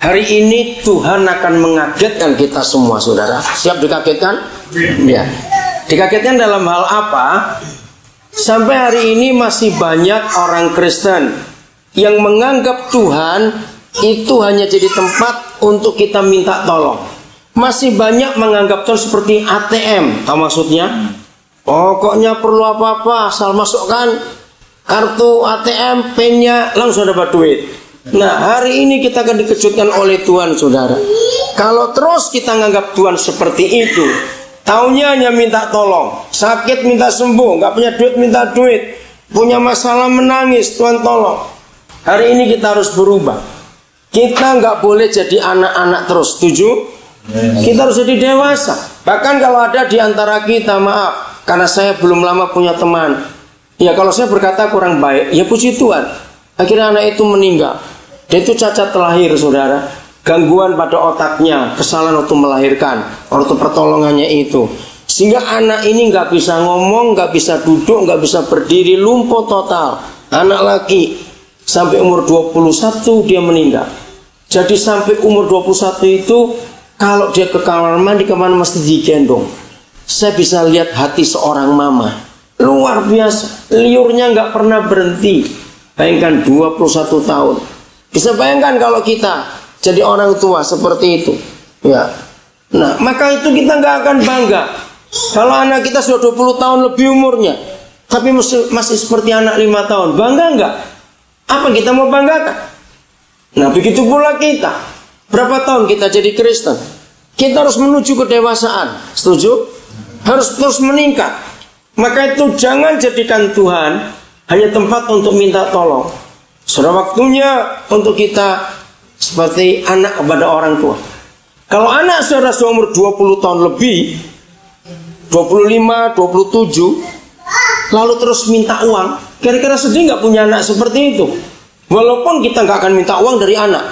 Hari ini Tuhan akan mengagetkan kita semua, saudara. Siap dikagetkan? Ya. Dikagetkan dalam hal apa? Sampai hari ini masih banyak orang Kristen yang menganggap Tuhan itu hanya jadi tempat untuk kita minta tolong. Masih banyak menganggap Tuhan seperti ATM. Tahu maksudnya? Pokoknya perlu apa-apa asal masukkan kartu ATM, pinnya langsung dapat duit. Nah, hari ini kita akan dikejutkan oleh Tuhan, saudara. Kalau terus kita menganggap Tuhan seperti itu, taunya hanya minta tolong, sakit minta sembuh, nggak punya duit minta duit, punya masalah menangis, Tuhan tolong. Hari ini kita harus berubah. Kita nggak boleh jadi anak-anak terus, setuju? Kita harus jadi dewasa. Bahkan kalau ada di antara kita, maaf, karena saya belum lama punya teman, ya kalau saya berkata kurang baik, ya puji Tuhan, akhirnya anak itu meninggal. Dia itu cacat lahir, saudara. Gangguan pada otaknya, kesalahan waktu melahirkan, waktu pertolongannya itu, sehingga anak ini nggak bisa ngomong, nggak bisa duduk, nggak bisa berdiri, lumpuh total. Anak laki sampai umur 21 dia meninggal. Jadi sampai umur 21 itu kalau dia ke kamar mandi kemana mesti digendong. Saya bisa lihat hati seorang mama, luar biasa, liurnya nggak pernah berhenti. Bayangkan 21 tahun. Bisa bayangkan kalau kita jadi orang tua seperti itu, ya. Nah, maka itu kita nggak akan bangga. Kalau anak kita sudah 20 tahun lebih umurnya, tapi masih seperti anak 5 tahun, bangga nggak? Apa kita mau banggakan? Nah, begitu pula kita. Berapa tahun kita jadi Kristen? Kita harus menuju kedewasaan. Setuju? Harus terus meningkat. Maka itu jangan jadikan Tuhan hanya tempat untuk minta tolong. Sudah waktunya untuk kita seperti anak kepada orang tua. Kalau anak saudara seumur 20 tahun lebih, 25, 27, lalu terus minta uang, kira-kira sedih nggak punya anak seperti itu? Walaupun kita nggak akan minta uang dari anak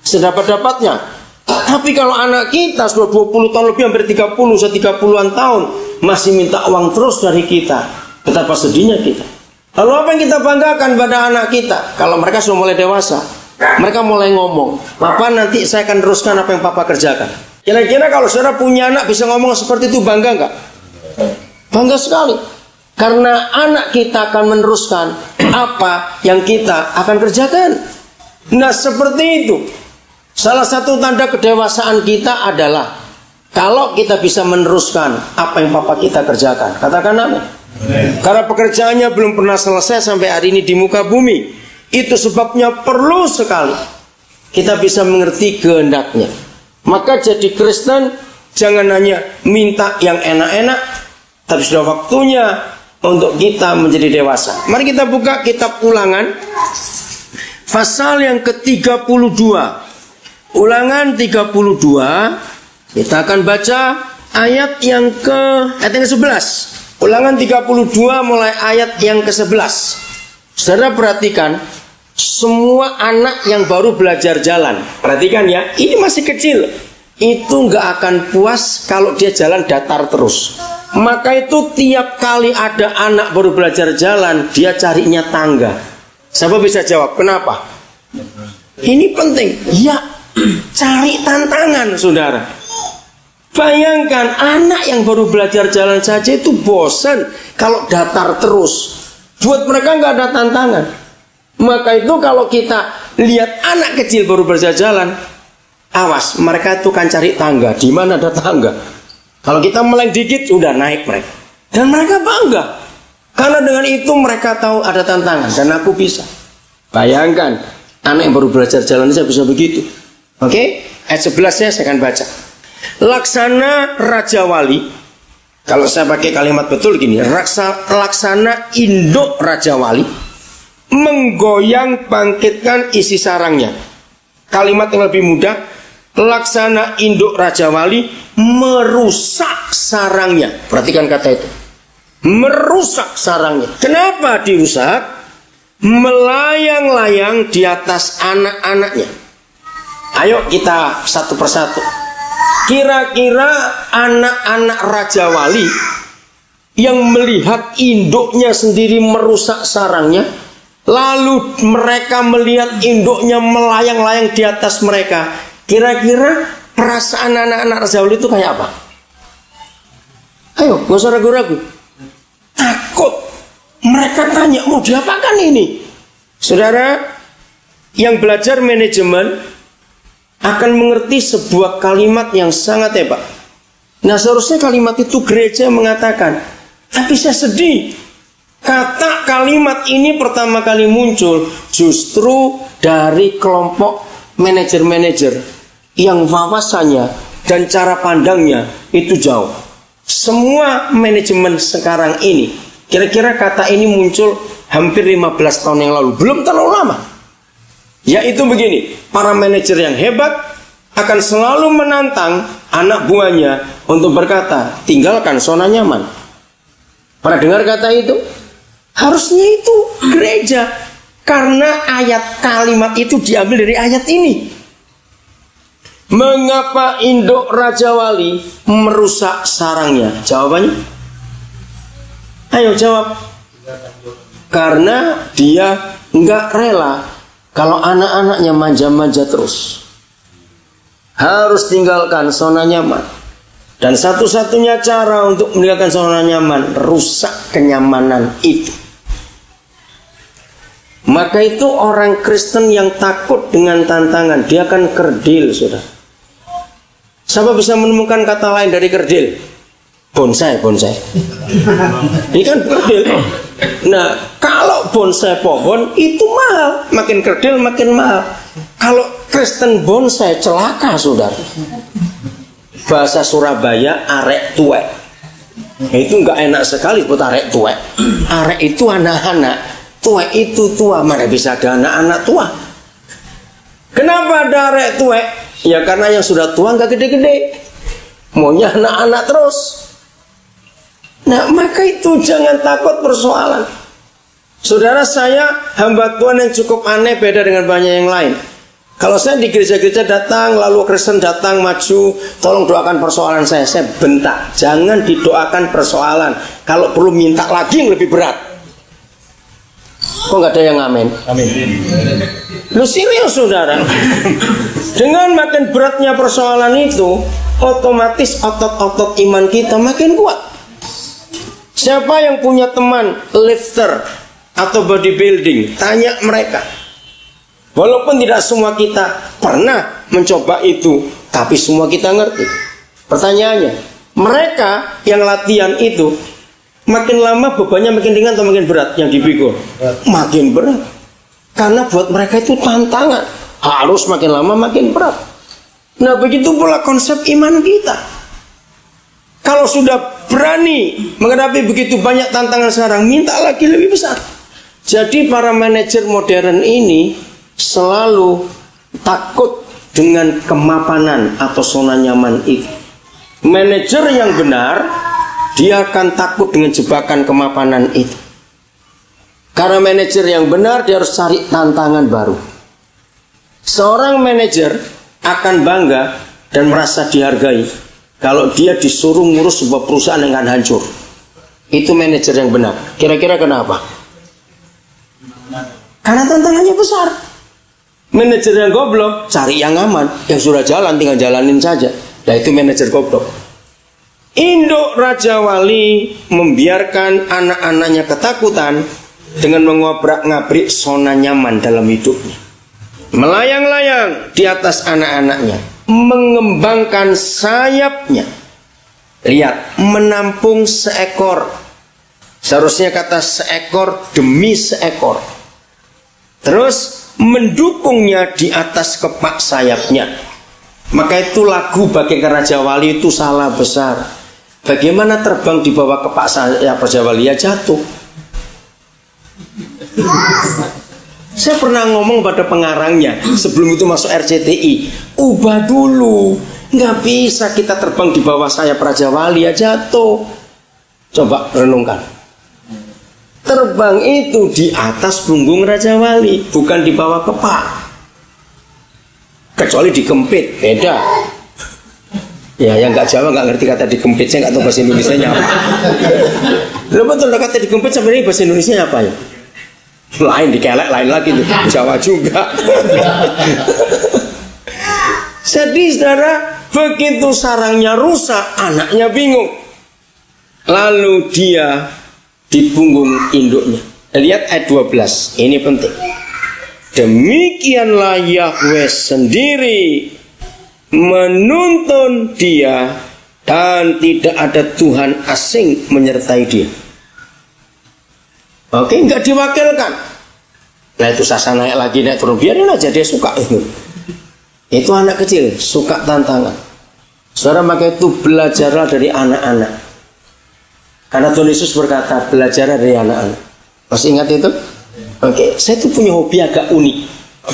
sedapat-dapatnya, tapi kalau anak kita sudah 20 tahun lebih, hampir 30, 30-an tahun, masih minta uang terus dari kita, betapa sedihnya kita. Lalu apa yang kita banggakan pada anak kita? Kalau mereka sudah mulai dewasa, mereka mulai ngomong, "Papa, nanti saya akan teruskan apa yang Papa kerjakan." Kira-kira kalau saudara punya anak bisa ngomong seperti itu, bangga nggak? Bangga sekali. Karena anak kita akan meneruskan apa yang kita akan kerjakan. Nah, seperti itu. Salah satu tanda kedewasaan kita adalah kalau kita bisa meneruskan apa yang Papa kita kerjakan. Katakan amin. Karena pekerjaannya belum pernah selesai sampai hari ini di muka bumi. Itu sebabnya perlu sekali kita bisa mengerti kehendaknya. Maka jadi Kristen jangan hanya minta yang enak-enak, tapi sudah waktunya untuk kita menjadi dewasa. Mari kita buka kitab Ulangan pasal yang ke-32. Ulangan 32. Kita akan baca ayat yang ke-11. Ulangan 32 mulai ayat yang ke-11. Saudara perhatikan, semua anak yang baru belajar jalan, perhatikan ya, ini masih kecil, itu nggak akan puas kalau dia jalan datar terus. Maka itu tiap kali ada anak baru belajar jalan, dia carinya tangga. Siapa bisa jawab kenapa? Ini penting. Ya, cari tantangan, saudara. Bayangkan anak yang baru belajar jalan saja itu bosan kalau datar terus. Buat mereka nggak ada tantangan. Maka itu kalau kita lihat anak kecil baru belajar jalan, awas, mereka itu kan cari tangga. Di mana ada tangga? Kalau kita meleng dikit, udah naik mereka. Dan mereka bangga. Karena dengan itu mereka tahu ada tantangan. Dan aku bisa. Bayangkan, anak yang baru belajar jalan saya bisa begitu. Oke? Ayat 11-nya saya akan baca. Laksana Raja Wali. Kalau saya pakai kalimat betul gini. Laksana induk Raja Wali. Menggoyang bangkitkan isi sarangnya. Kalimat yang lebih mudah. Laksana induk Raja Wali merusak sarangnya. Perhatikan kata itu. Merusak sarangnya. Kenapa dirusak? Melayang-layang di atas anak-anaknya. Ayo kita satu persatu. Kira-kira anak-anak Raja Wali yang melihat induknya sendiri merusak sarangnya, lalu mereka melihat induknya melayang-layang di atas mereka, Kira-kira perasaan anak-anak Raja Wali itu kayak apa? Ayo, gak usah ragu-ragu. Takut. Mereka tanya, mau diapakan ini? Saudara, yang belajar manajemen akan mengerti sebuah kalimat yang sangat hebat. Nah, seharusnya kalimat itu gereja mengatakan, tapi saya sedih. Kata kalimat ini pertama kali muncul justru dari kelompok manajer-manajer yang wawasannya dan cara pandangnya itu jauh. Semua manajemen sekarang ini, kira-kira kata ini muncul hampir 15 tahun yang lalu, belum terlalu lama. Yaitu begini, para manajer yang hebat akan selalu menantang anak buahnya untuk berkata, tinggalkan zona nyaman. Pernah dengar kata itu? Harusnya itu gereja, karena ayat kalimat itu diambil dari ayat ini. Mengapa induk Raja Wali merusak sarangnya? Jawabannya? Ayo jawab. Karena dia nggak rela kalau anak-anaknya manja-manja terus. Harus tinggalkan zona nyaman. Dan satu-satunya cara untuk meninggalkan zona nyaman, rusak kenyamanan itu. Maka itu orang Kristen yang takut dengan tantangan, dia akan kerdil, saudara. Siapa bisa menemukan kata lain dari kerdil? Bonsai. Ini kan kerdil. Nah, kalau bonsai pohon itu mahal, makin kerdil makin mahal. Kalau Kristen bonsai celaka, saudara. Bahasa Surabaya arek tuwek. Itu nggak enak sekali buat arek tuwek. Arek itu anak-anak, tuwek itu tua. Mana bisa ada anak-anak tua? Kenapa ada arek tuwek? Ya karena yang sudah tua nggak gede-gede, maunya anak-anak terus. Nah, maka itu jangan takut persoalan. Saudara, saya hamba Tuhan yang cukup aneh, beda dengan banyak yang lain. Kalau saya di gereja-gereja datang, lalu Kristen datang maju, tolong doakan persoalan saya bentak. Jangan didoakan persoalan. Kalau perlu minta lagi yang lebih berat. Kok nggak ada yang amin? Amin. Lu serius, saudara? Dengan makin beratnya persoalan itu, otomatis otot-otot iman kita makin kuat. Siapa yang punya teman lifter atau bodybuilding, tanya mereka. Walaupun tidak semua kita pernah mencoba itu, tapi semua kita ngerti. Pertanyaannya, mereka yang latihan itu makin lama bebannya makin ringan atau makin berat yang dipikul? Makin berat. Karena buat mereka itu tantangan. Harus makin lama makin berat. Nah, begitu pula konsep iman kita. Kalau sudah berani menghadapi begitu banyak tantangan sekarang, minta lagi lebih besar. Jadi para manajer modern ini selalu takut dengan kemapanan atau zona nyaman itu. Manajer yang benar, dia akan takut dengan jebakan kemapanan itu. Karena manajer yang benar, dia harus cari tantangan baru. Seorang manajer akan bangga dan merasa dihargai kalau dia disuruh ngurus sebuah perusahaan yang akan hancur. Itu manajer yang benar. Kira-kira kenapa? Karena tantangannya besar. Manajer yang goblok, cari yang aman. Yang sudah jalan, tinggal jalanin saja. Nah, itu manajer goblok. Induk Raja Wali membiarkan anak-anaknya ketakutan dengan mengobrak-ngabrik zona nyaman dalam hidupnya. Melayang-layang di atas anak-anaknya, mengembangkan sayapnya. Lihat, menampung seekor. Seharusnya kata seekor demi seekor. Terus mendukungnya di atas kepak sayapnya. Maka itu lagu bagaikan Raja Wali itu salah besar. Bagaimana terbang di bawah kepak sayap Raja Wali? Ya jatuh. Saya pernah ngomong pada pengarangnya sebelum itu masuk RCTI, ubah dulu. Nggak bisa kita terbang di bawah sayap Raja Wali, ya jatuh. Coba renungkan. Terbang itu di atas punggung Raja Wali, bukan di bawah kepak. Kecuali dikempit, beda. Ya, yang nggak Jawa nggak ngerti kata dikempit, saya nggak tahu bahasa Indonesianya apa. Lalu betul kata dikempit sebenarnya bahasa Indonesia apa ya? Lain, dikelek lain lagi tuh, Jawa juga. Jadi saudara, begitu sarangnya rusak, anaknya bingung. Lalu dia di punggung induknya. Lihat ayat 12, ini penting. Demikianlah Yahweh sendiri menuntun dia, dan tidak ada Tuhan asing menyertai dia. Oke, nggak diwakilkan. Nah itu Sasa naik lagi, naik turun, biarin aja dia suka itu. Itu anak kecil, suka tantangan. Saudara, maka itu belajarlah dari anak-anak. Karena Tuhan Yesus berkata, belajarlah dari anak-anak. Masih ingat itu? Oke, saya tuh punya hobi agak unik.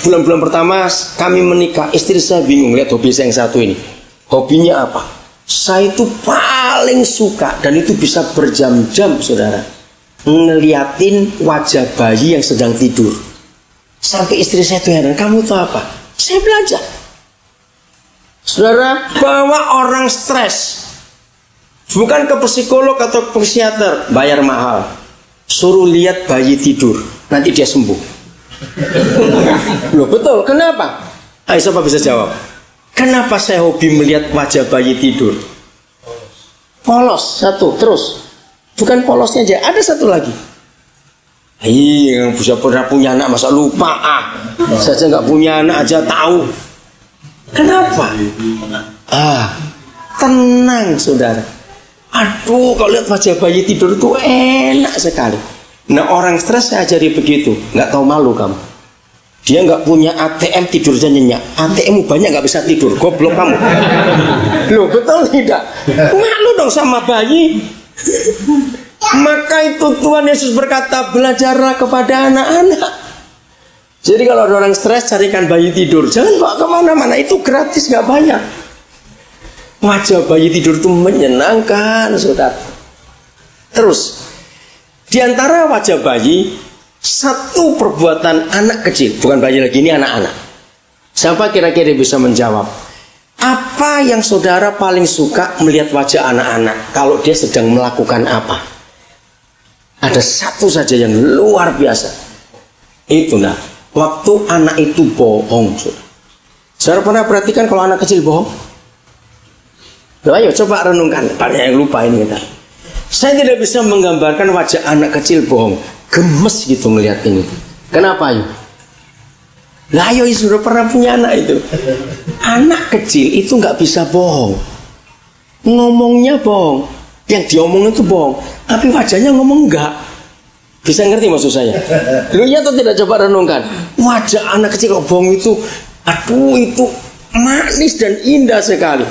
Bulan-bulan pertama kami menikah, istri saya bingung lihat hobi saya yang satu ini. Hobinya apa? Saya itu paling suka, dan itu bisa berjam-jam saudara, ngeliatin wajah bayi yang sedang tidur. Sampai istri saya tuh heran, kamu tahu apa? Saya belajar. Saudara, bawa orang stres, bukan ke psikolog atau ke psikiater, bayar mahal. Suruh lihat bayi tidur, nanti dia sembuh. Loh betul, kenapa? Ayo siapa bisa jawab? Kenapa saya hobi melihat wajah bayi tidur? Polos, satu, terus. Bukan polosnya aja, ada satu lagi. Yang bisa pernah punya anak masa lupa saya aja nggak punya anak aja tahu. Kenapa? Tenang saudara. Aduh, kalau lihat wajah bayi tidur itu enak sekali. Nah orang stres saya ajari begitu, nggak tahu malu kamu. Dia nggak punya ATM tidurnya nyenyak. ATM banyak nggak bisa tidur, goblok kamu. Loh betul tidak? Malu dong sama bayi. Maka itu Tuhan Yesus berkata, belajarlah kepada anak-anak. Jadi kalau ada orang stres, carikan bayi tidur. Jangan bawa kemana-mana, itu gratis, nggak bayar. Wajah bayi tidur itu menyenangkan, saudara. Terus, di antara wajah bayi, satu perbuatan anak kecil, bukan bayi lagi, ini anak-anak. Siapa kira-kira bisa menjawab? Apa yang saudara paling suka melihat wajah anak-anak kalau dia sedang melakukan apa? Ada satu saja yang luar biasa. Itu nah, waktu anak itu bohong. Saudara pernah perhatikan kalau anak kecil bohong? Ayo coba renungkan. Banyak yang lupa ini kita. Saya tidak bisa menggambarkan wajah anak kecil bohong. Gemes gitu melihat ini. Kenapa yuk? Lah ayo sudah pernah punya anak itu. Anak kecil itu nggak bisa bohong. Ngomongnya bohong, yang diomong itu bohong, tapi wajahnya ngomong enggak. Bisa ngerti maksud saya? Lu ya atau tidak, coba renungkan. Wajah anak kecil kok bohong itu, aduh itu manis dan indah sekali.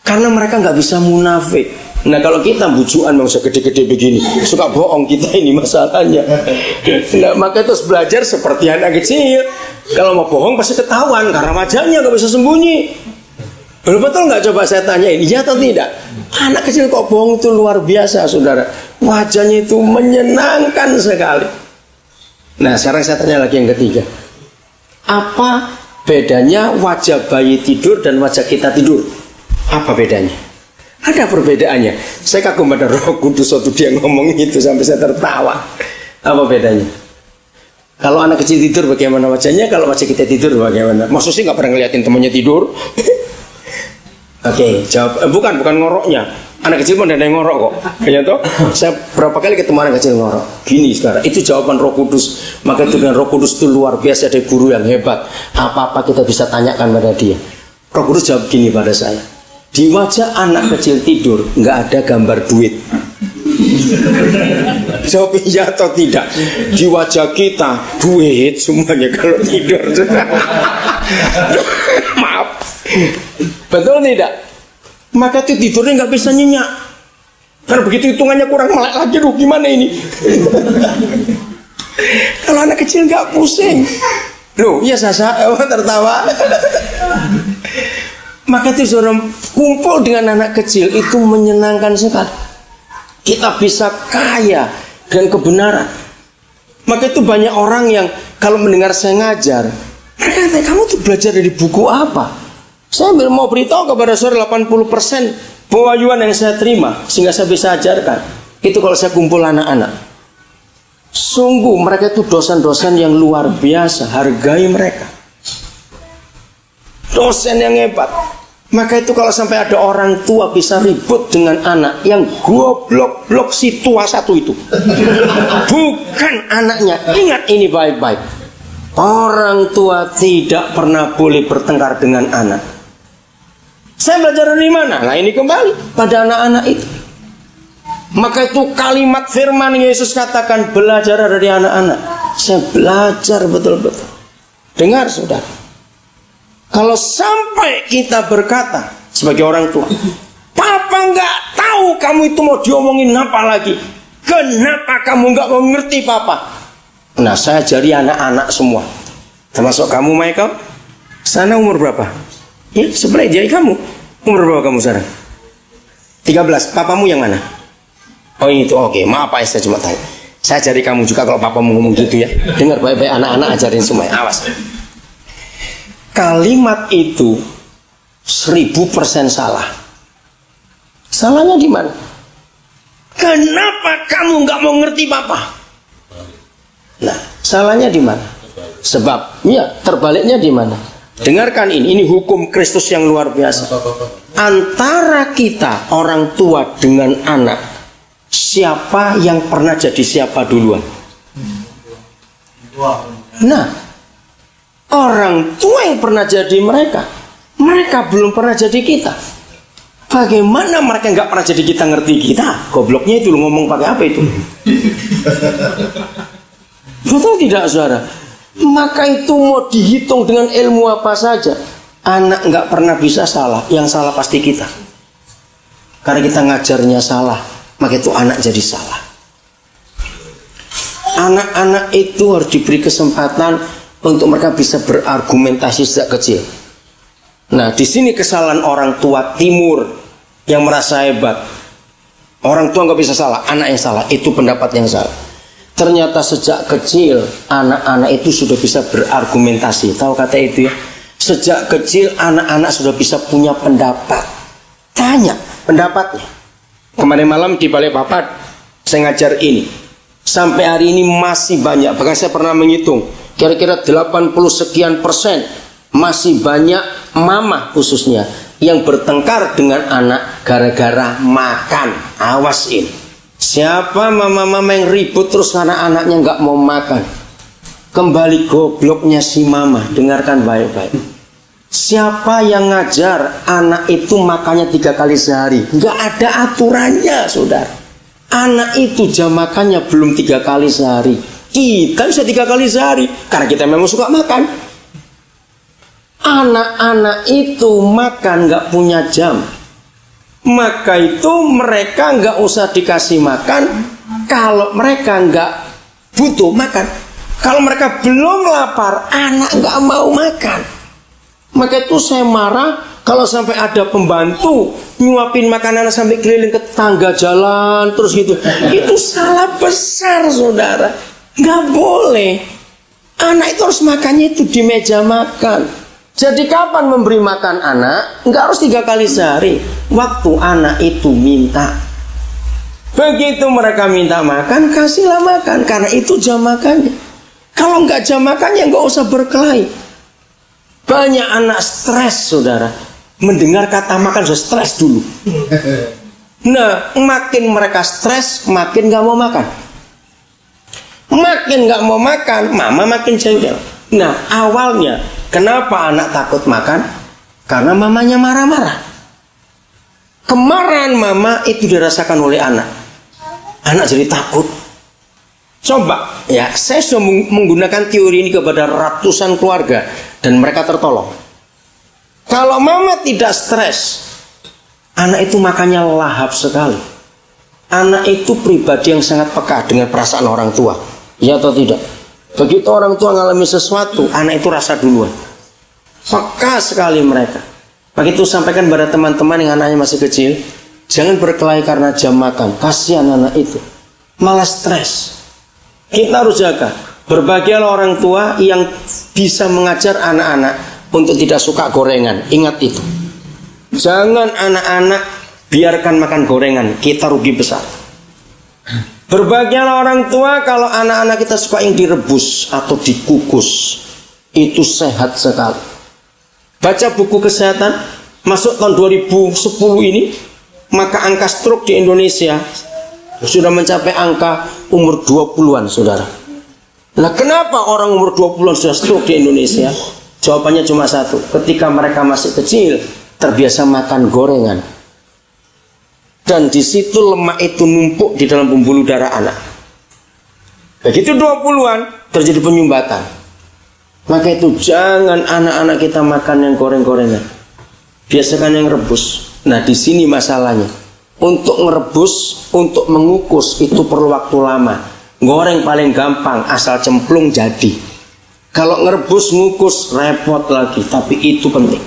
Karena mereka nggak bisa munafik. Nah kalau kita bujuan mau segede-gede begini, suka bohong kita ini masalahnya. Nah maka terus belajar seperti anak kecil. Kalau mau bohong pasti ketahuan karena wajahnya nggak bisa sembunyi. Betul nggak, coba saya tanya ini, ya atau tidak? Anak kecil kok bohong itu luar biasa saudara. Wajahnya itu menyenangkan sekali. Nah sekarang saya tanya lagi yang ketiga. Apa bedanya wajah bayi tidur dan wajah kita tidur? Apa bedanya? Ada perbedaannya. Saya kagum pada Roh Kudus waktu dia ngomong itu sampai saya tertawa. Apa bedanya? Kalau anak kecil tidur bagaimana wajahnya? Kalau wajah kita tidur bagaimana? Maksudnya nggak pernah ngeliatin temannya tidur? Oke, jawab. Bukan ngoroknya. Anak kecil pun ada yang ngorok kok. Kayaknya toh. Saya berapa kali ketemu anak kecil ngorok. Gini sekarang. Itu jawaban Roh Kudus. Maka itu dengan Roh Kudus itu luar biasa. Ada guru yang hebat. Apa-apa kita bisa tanyakan pada dia. Roh Kudus jawab gini pada saya. Di wajah anak kecil tidur nggak ada gambar duit. Jawab iya atau tidak? Di wajah kita duit semuanya kalau tidur. Maaf. Betul tidak? Maka itu tidurnya nggak bisa nyenyak. Karena begitu hitungannya kurang melek lagi, duh gimana ini? Kalau anak kecil nggak pusing. Loh, iya Sasa, tertawa. Maka itu saudara, kumpul dengan anak kecil itu menyenangkan sekali. Kita bisa kaya dengan kebenaran. Maka itu banyak orang yang kalau mendengar saya ngajar, mereka kata, kamu tuh belajar dari buku apa? Saya mau beritahu kepada saudara 80% pewahyuan yang saya terima sehingga saya bisa ajarkan. Itu kalau saya kumpul anak-anak. Sungguh mereka itu dosen-dosen yang luar biasa, hargai mereka. dosen yang hebat. Maka itu kalau sampai ada orang tua bisa ribut dengan anak yang goblok-blok si tua satu itu, bukan anaknya. Ingat ini baik-baik. Orang tua tidak pernah boleh bertengkar dengan anak. Saya belajar dari mana? Nah ini kembali pada anak-anak itu. Maka itu kalimat firman Yesus katakan, belajar dari anak-anak. Saya belajar betul-betul. Dengar saudara, kalau sampai kita berkata sebagai orang tua, Papa nggak tahu kamu itu mau diomongin apa lagi. Kenapa kamu nggak mau ngerti Papa? Nah saya ajari anak-anak semua, termasuk kamu Michael. Sana umur berapa? Ya sebelah jadi kamu. Umur berapa kamu sekarang? 13. Papamu yang mana? Oh ini tuh, oke. Maaf Pak, saya cuma tanya. Saya ajari kamu juga kalau papa mau ngomong gitu ya. Dengar baik-baik anak-anak, ajarin semua. Awas. Kalimat itu 1000% salah. Salahnya di mana? Kenapa kamu nggak mau ngerti papa? Nah, salahnya di mana? Sebab, ya terbaliknya di mana? Dengarkan ini hukum Kristus yang luar biasa. Antara kita orang tua dengan anak, siapa yang pernah jadi siapa duluan? Nah, orang tua yang pernah jadi mereka belum pernah jadi kita. Bagaimana mereka nggak pernah jadi kita ngerti kita? Gobloknya itu lu ngomong pakai apa itu? Betul tidak saudara? Maka itu mau dihitung dengan ilmu apa saja, anak nggak pernah bisa salah. Yang salah pasti kita, karena kita ngajarnya salah. Maka itu anak jadi salah. Anak-anak itu harus diberi kesempatan untuk mereka bisa berargumentasi sejak kecil. Nah, di sini kesalahan orang tua timur yang merasa hebat. Orang tua nggak bisa salah, anak yang salah. Itu pendapat yang salah. Ternyata sejak kecil anak-anak itu sudah bisa berargumentasi. Tahu kata itu ya? Sejak kecil anak-anak sudah bisa punya pendapat. Tanya pendapatnya. Kemarin malam di Balikpapan saya ngajar ini. Sampai hari ini masih banyak. Bahkan saya pernah menghitung, kira-kira 80 sekian persen masih banyak mama khususnya yang bertengkar dengan anak gara-gara makan. Awas ini. Siapa mama-mama yang ribut terus karena anaknya nggak mau makan? Kembali gobloknya si mama. Dengarkan baik-baik. Siapa yang ngajar anak itu makannya 3 kali sehari? Nggak ada aturannya, saudara. Anak itu jam makannya belum 3 kali sehari. Kita bisa 3 kali sehari karena kita memang suka makan. Anak-anak itu makan nggak punya jam. Maka itu mereka nggak usah dikasih makan kalau mereka nggak butuh makan. Kalau mereka belum lapar, anak nggak mau makan. Maka itu saya marah kalau sampai ada pembantu nyuapin makanan sampai keliling ke tangga jalan terus gitu. Itu salah besar saudara. Nggak boleh. Anak itu harus makannya itu di meja makan. Jadi kapan memberi makan anak? Nggak harus 3 kali sehari. Waktu anak itu minta. Begitu mereka minta makan, kasihlah makan. Karena itu jam makannya. Kalau nggak jam makannya, nggak usah berkelahi. Banyak anak stres, saudara. Mendengar kata makan sudah stres dulu. Nah, makin mereka stres, makin nggak mau makan. Makin nggak mau makan, mama makin jengkel. Nah, awalnya kenapa anak takut makan? Karena mamanya marah-marah. Kemarahan mama itu dirasakan oleh anak. Anak jadi takut. Coba, ya, saya sudah menggunakan teori ini kepada ratusan keluarga dan mereka tertolong. Kalau mama tidak stres, anak itu makannya lahap sekali. Anak itu pribadi yang sangat peka dengan perasaan orang tua. Ya atau tidak? Begitu orang tua mengalami sesuatu, anak itu rasa duluan. Peka sekali mereka. Begitu sampaikan pada teman-teman yang anaknya masih kecil, jangan berkelahi karena jam makan. Kasihan anak itu, malah stres. Kita harus jaga. Berbahagialah orang tua yang bisa mengajar anak-anak untuk tidak suka gorengan. Ingat itu. Jangan anak-anak biarkan makan gorengan. Kita rugi besar. Berbahagialah orang tua kalau anak-anak kita suka yang direbus atau dikukus. Itu sehat sekali. Baca buku kesehatan, masuk tahun 2010 ini, maka angka stroke di Indonesia sudah mencapai angka umur 20-an, saudara. Nah, kenapa orang umur 20-an sudah stroke di Indonesia? Jawabannya cuma satu, ketika mereka masih kecil, terbiasa makan gorengan. Dan di situ lemak itu numpuk di dalam pembuluh darah anak. Begitu 20-an, terjadi penyumbatan. Maka itu jangan anak-anak kita makan yang goreng-gorengan. Biasakan yang rebus. Nah, di sini masalahnya. Untuk merebus, untuk mengukus itu perlu waktu lama. Goreng paling gampang, asal cemplung jadi. Kalau ngerebus, ngukus repot lagi. Tapi itu penting.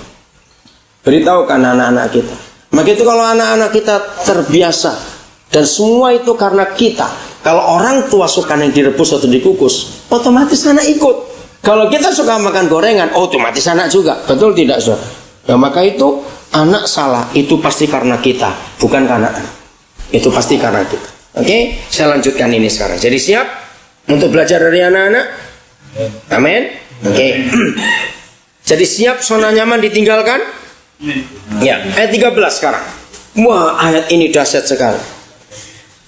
Beritahukan anak-anak kita. Maka itu kalau anak-anak kita terbiasa, dan semua itu karena kita. Kalau orang tua suka yang direbus atau dikukus, otomatis anak ikut. Kalau kita suka makan gorengan, otomatis anak juga. Betul tidak, saudara? Ya, maka itu anak salah, itu pasti karena kita, bukan karena anak. Itu pasti karena kita. Oke, saya lanjutkan ini sekarang. Jadi siap untuk belajar dari anak-anak? Amin. Oke. Jadi siap, zona nyaman ditinggalkan? Ya, ayat 13 sekarang. Wah, ayat ini dahsyat sekali.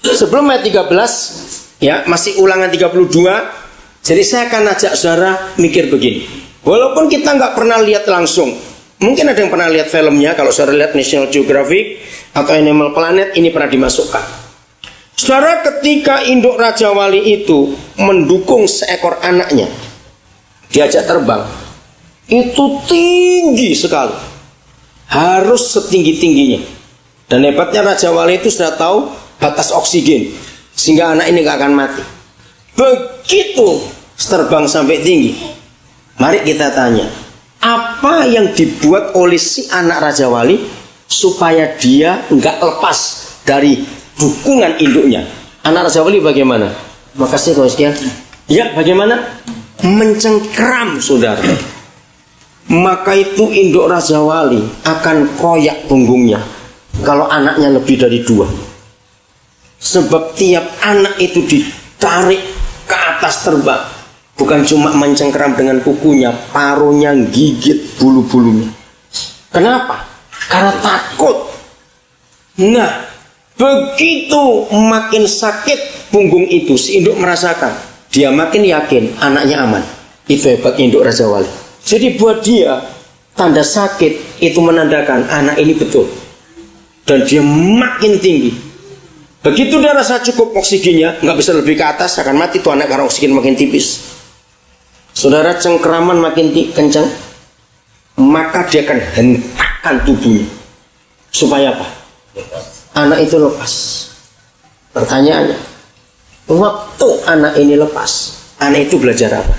Sebelum ayat 13, ya, masih ulangan 32. Jadi saya akan ajak saudara mikir begini. Walaupun kita nggak pernah lihat langsung, mungkin ada yang pernah lihat filmnya. Kalau saudara lihat National Geographic atau Animal Planet, ini pernah dimasukkan. Saudara, ketika induk Raja Wali itu mendukung seekor anaknya, diajak terbang, itu tinggi sekali, harus setinggi-tingginya. Dan hebatnya Raja Wali itu sudah tahu batas oksigen, sehingga anak ini nggak akan mati. Begitu terbang sampai tinggi, mari kita tanya, apa yang dibuat oleh si anak Raja Wali supaya dia nggak lepas dari dukungan induknya? Anak Raja Wali bagaimana? Makasih Kau sekian. Ya, bagaimana? Mencengkram, saudara. Maka itu induk Raja Wali akan koyak punggungnya kalau anaknya lebih dari 2. Sebab tiap anak itu ditarik ke atas terbang, bukan cuma mencengkeram dengan kukunya, paruhnya gigit bulu-bulunya. Kenapa? Karena takut. Nah, begitu makin sakit punggung itu, si induk merasakan, dia makin yakin anaknya aman. Itu hebat induk Raja Wali. Jadi buat dia, tanda sakit itu menandakan anak ini betul. Dan dia makin tinggi. Begitu dia rasa cukup oksigennya, nggak bisa lebih ke atas, akan mati tuh anak karena oksigen makin tipis. Saudara, cengkeraman makin kencang, maka dia akan hentakkan tubuhnya. Supaya apa? Anak itu lepas. Pertanyaannya, waktu anak ini lepas, anak itu belajar apa?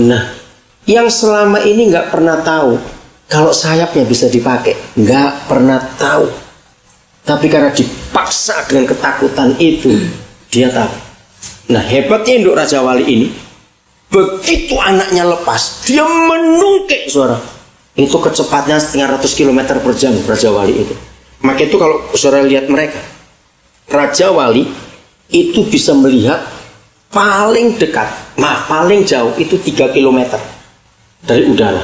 Nah, yang selama ini nggak pernah tahu kalau sayapnya bisa dipakai, nggak pernah tahu. Tapi karena dipaksa dengan ketakutan itu, dia tahu. Nah, hebatnya induk Raja Wali ini, begitu anaknya lepas, dia menungkik, saudara. Itu kecepatnya 100 km per jam Raja Wali itu. Maka itu kalau saudara lihat mereka, Raja Wali itu bisa melihat paling dekat, paling jauh itu 3 km dari udara.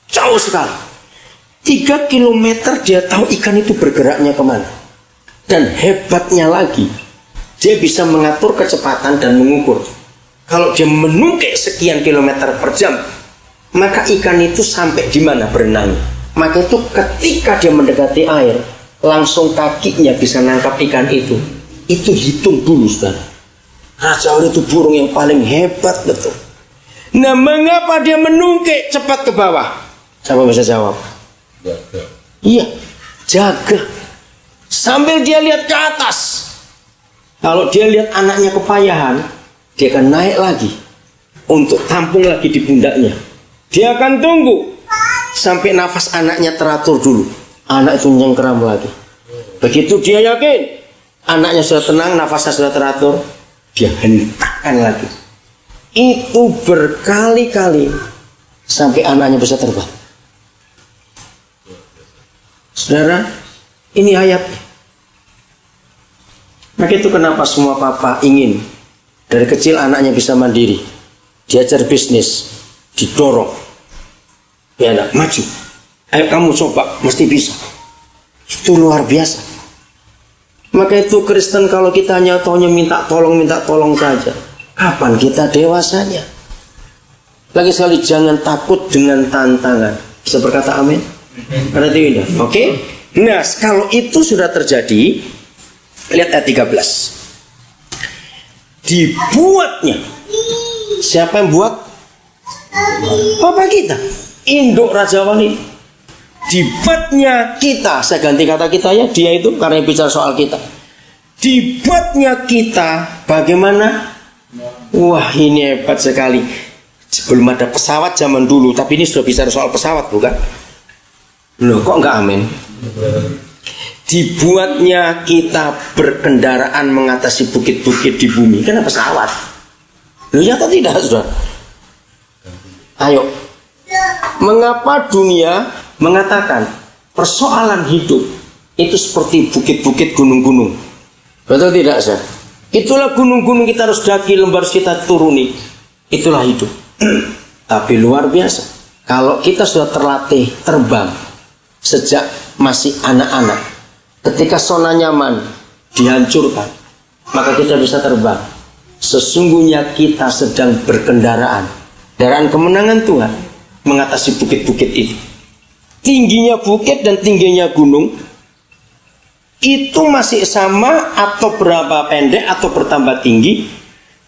Jauh sekali. 3 km dia tahu ikan itu bergeraknya kemana. Dan hebatnya lagi, dia bisa mengatur kecepatan dan mengukur. Kalau dia menungkik sekian kilometer per jam, maka ikan itu sampai di mana berenang. Maka itu ketika dia mendekati air, langsung kakinya bisa nangkap ikan itu. Itu hitung dulu, saudara. Raja Wali itu burung yang paling hebat, betul. Nah, mengapa dia menungkik cepat ke bawah? Siapa bisa jawab? Jaga. Iya, jaga. Sambil dia lihat ke atas. Kalau dia lihat anaknya kepayahan, dia akan naik lagi untuk tampung lagi di pundaknya. Dia akan tunggu sampai nafas anaknya teratur dulu. Anak itu nyengkeram lagi. Begitu dia yakin anaknya sudah tenang, nafasnya sudah teratur, dia hentakkan lagi. Itu berkali-kali sampai anaknya bisa terbang. Saudara, ini ayatnya. Maka itu kenapa semua papa ingin dari kecil anaknya bisa mandiri, diajar bisnis, didorong. Ya nak, maju. Ayo kamu coba, mesti bisa. Itu luar biasa. Maka itu Kristen kalau kita hanya taunya minta tolong saja. Kapan kita dewasanya? Lagi sekali jangan takut dengan tantangan. Bisa berkata amin? Karena itu indah. Oke? Nah, kalau itu sudah terjadi, lihat ayat 13. Dibuatnya. Siapa yang buat? Bapak kita, induk Raja Wali. Dibuatnya kita. Saya ganti kata kita ya, dia itu karena bicara soal kita. Dibuatnya kita. Bagaimana? Wah, ini hebat sekali. Sebelum ada pesawat zaman dulu, tapi ini sudah bicara soal pesawat, bukan? Loh, kok enggak amin? Dibuatnya kita berkendaraan mengatasi bukit-bukit di bumi. Karena pesawat. Loh, ya atau tidak, saudara? Ayo. Mengapa dunia mengatakan persoalan hidup itu seperti bukit-bukit, gunung-gunung? Betul tidak, saudara? Itulah gunung-gunung kita harus daki, lembar kita turuni. Itulah hidup. Tapi luar biasa. Kalau kita sudah terlatih terbang sejak masih anak-anak, ketika zona nyaman dihancurkan, maka kita bisa terbang. Sesungguhnya kita sedang berkendaraan, kendaraan kemenangan Tuhan mengatasi bukit-bukit itu. Tingginya bukit dan tingginya gunung itu masih sama atau berapa pendek atau bertambah tinggi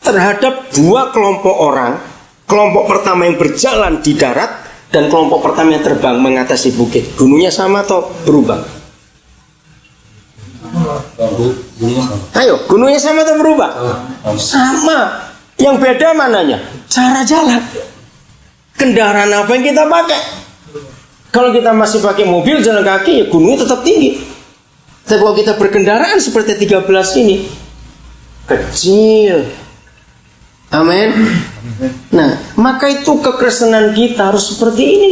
terhadap dua kelompok orang. Kelompok pertama yang berjalan di darat dan kelompok pertama yang terbang mengatasi bukit. Gunungnya sama atau berubah? Ayo, gunungnya sama atau berubah? Sama. Yang beda mananya? Cara jalan. Kendaraan apa yang kita pakai? Kalau kita masih pakai mobil, jalan kaki, ya gunungnya tetap tinggi. Tapi kalau kita berkendaraan seperti 13 ini, kecil. Amin. Nah, maka itu kekristenan kita harus seperti ini.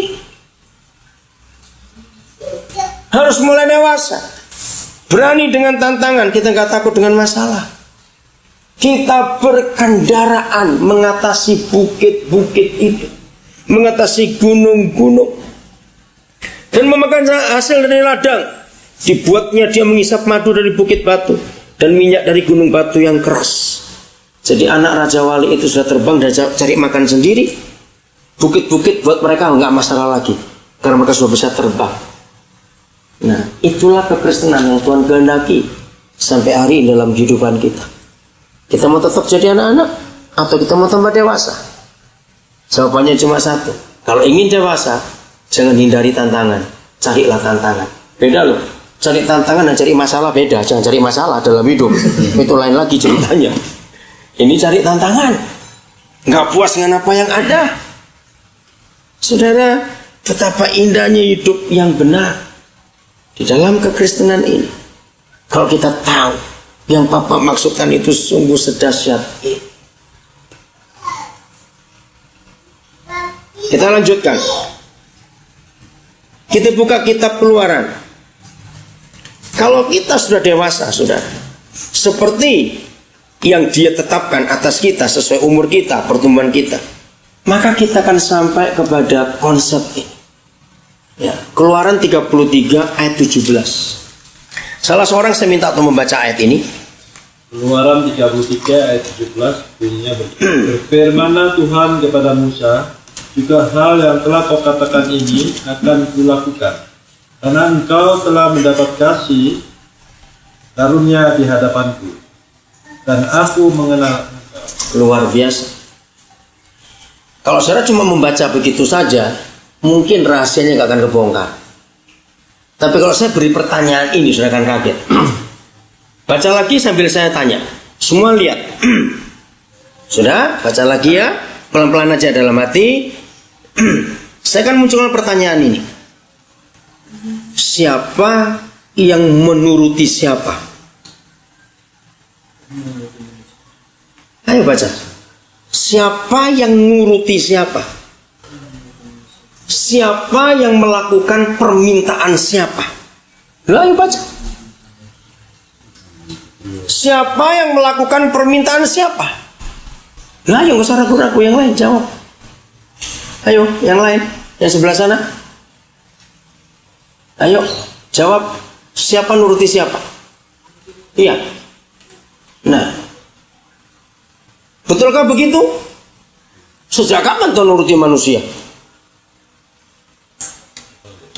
Harus mulai dewasa. Berani dengan tantangan. Kita nggak takut dengan masalah. Kita berkendaraan mengatasi bukit-bukit itu, mengatasi gunung-gunung, dan memakan hasil dari ladang. Dibuatnya dia mengisap madu dari bukit batu dan minyak dari gunung batu yang keras. Jadi anak Raja Wali itu sudah terbang dan cari makan sendiri. Bukit-bukit buat mereka nggak masalah lagi, karena mereka sudah bisa terbang. Nah, itulah kekristenan yang Tuhan kehendaki sampai hari ini dalam kehidupan kita. Kita mau tetap jadi anak-anak atau kita mau tambah dewasa? Jawabannya cuma satu. Kalau ingin dewasa, jangan hindari tantangan, carilah tantangan. Beda loh. Cari tantangan dan cari masalah beda. Jangan cari masalah dalam hidup. Itu lain lagi ceritanya. Ini cari tantangan. Nggak puas dengan apa yang ada. Saudara, betapa indahnya hidup yang benar di dalam kekristenan ini. Kalau kita tahu yang Papa maksudkan itu sungguh sedahsyat ini. Kita lanjutkan. Kita buka kitab Keluaran. Kalau kita sudah dewasa, saudara, seperti yang Dia tetapkan atas kita sesuai umur kita, pertumbuhan kita, maka kita akan sampai kepada konsep ini. Ya, Keluaran 33 ayat 17. Salah seorang saya minta untuk membaca ayat ini. Keluaran 33 ayat 17 bunyinya begini. Berfirmanlah Tuhan kepada Musa, juga hal yang telah kau katakan ini akan kulakukan, karena engkau telah mendapat kasih karunia di hadapanku, dan aku mengenal engkau. Luar biasa. Kalau saudara cuma membaca begitu saja, mungkin rahasianya gak akan kebongkar. Tapi kalau saya beri pertanyaan ini, saudara akan kaget. Baca lagi sambil saya tanya. Semua lihat. Sudah, baca lagi ya. Pelan-pelan aja dalam hati. Saya akan munculkan pertanyaan ini. Siapa yang menuruti siapa? Ayo baca. Siapa yang menuruti siapa? Siapa yang melakukan permintaan siapa? Ayo baca. Siapa yang melakukan permintaan siapa? Ayo, gak usah ragu-ragu, yang lain jawab. Ayo, yang lain. Yang sebelah sana? Ayo, jawab. Siapa nuruti siapa? Iya. Nah, betulkah begitu? Sejak kapan kau nuruti manusia?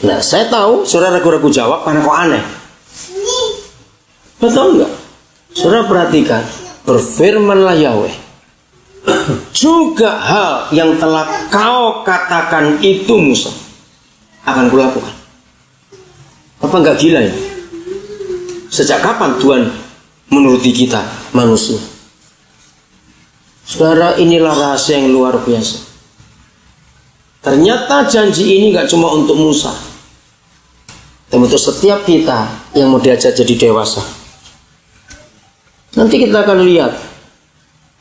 Nah, saya tahu saudara ragu-ragu jawab karena kok aneh. Betul enggak? Saudara perhatikan, berfirmanlah Yahweh, juga hal yang telah kau katakan itu Musa akan kulakukan. Apa enggak gila ini? Sejak kapan Tuhan menuruti kita manusia? Saudara, inilah rahasia yang luar biasa. Ternyata janji ini enggak cuma untuk Musa, tapi untuk setiap kita yang mau diajak jadi dewasa. Nanti kita akan lihat,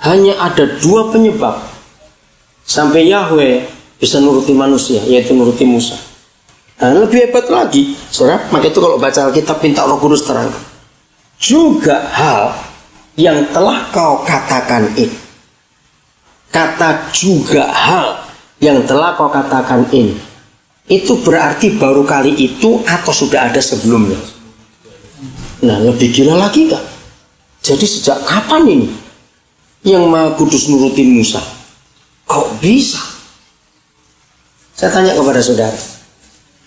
hanya ada 2 penyebab sampai Yahweh bisa nuruti manusia, yaitu nuruti Musa. Nah, lebih hebat lagi, saudara, maka itu kalau baca Alkitab minta Roh Kudus terangkan. Juga hal yang telah kau katakan ini. Kata juga hal yang telah kau katakan ini, itu berarti baru kali itu atau sudah ada sebelumnya. Nah, lebih gila lagi kan? Jadi sejak kapan ini yang Maha Kudus nurutin Musa? Kok bisa? Saya tanya kepada saudara,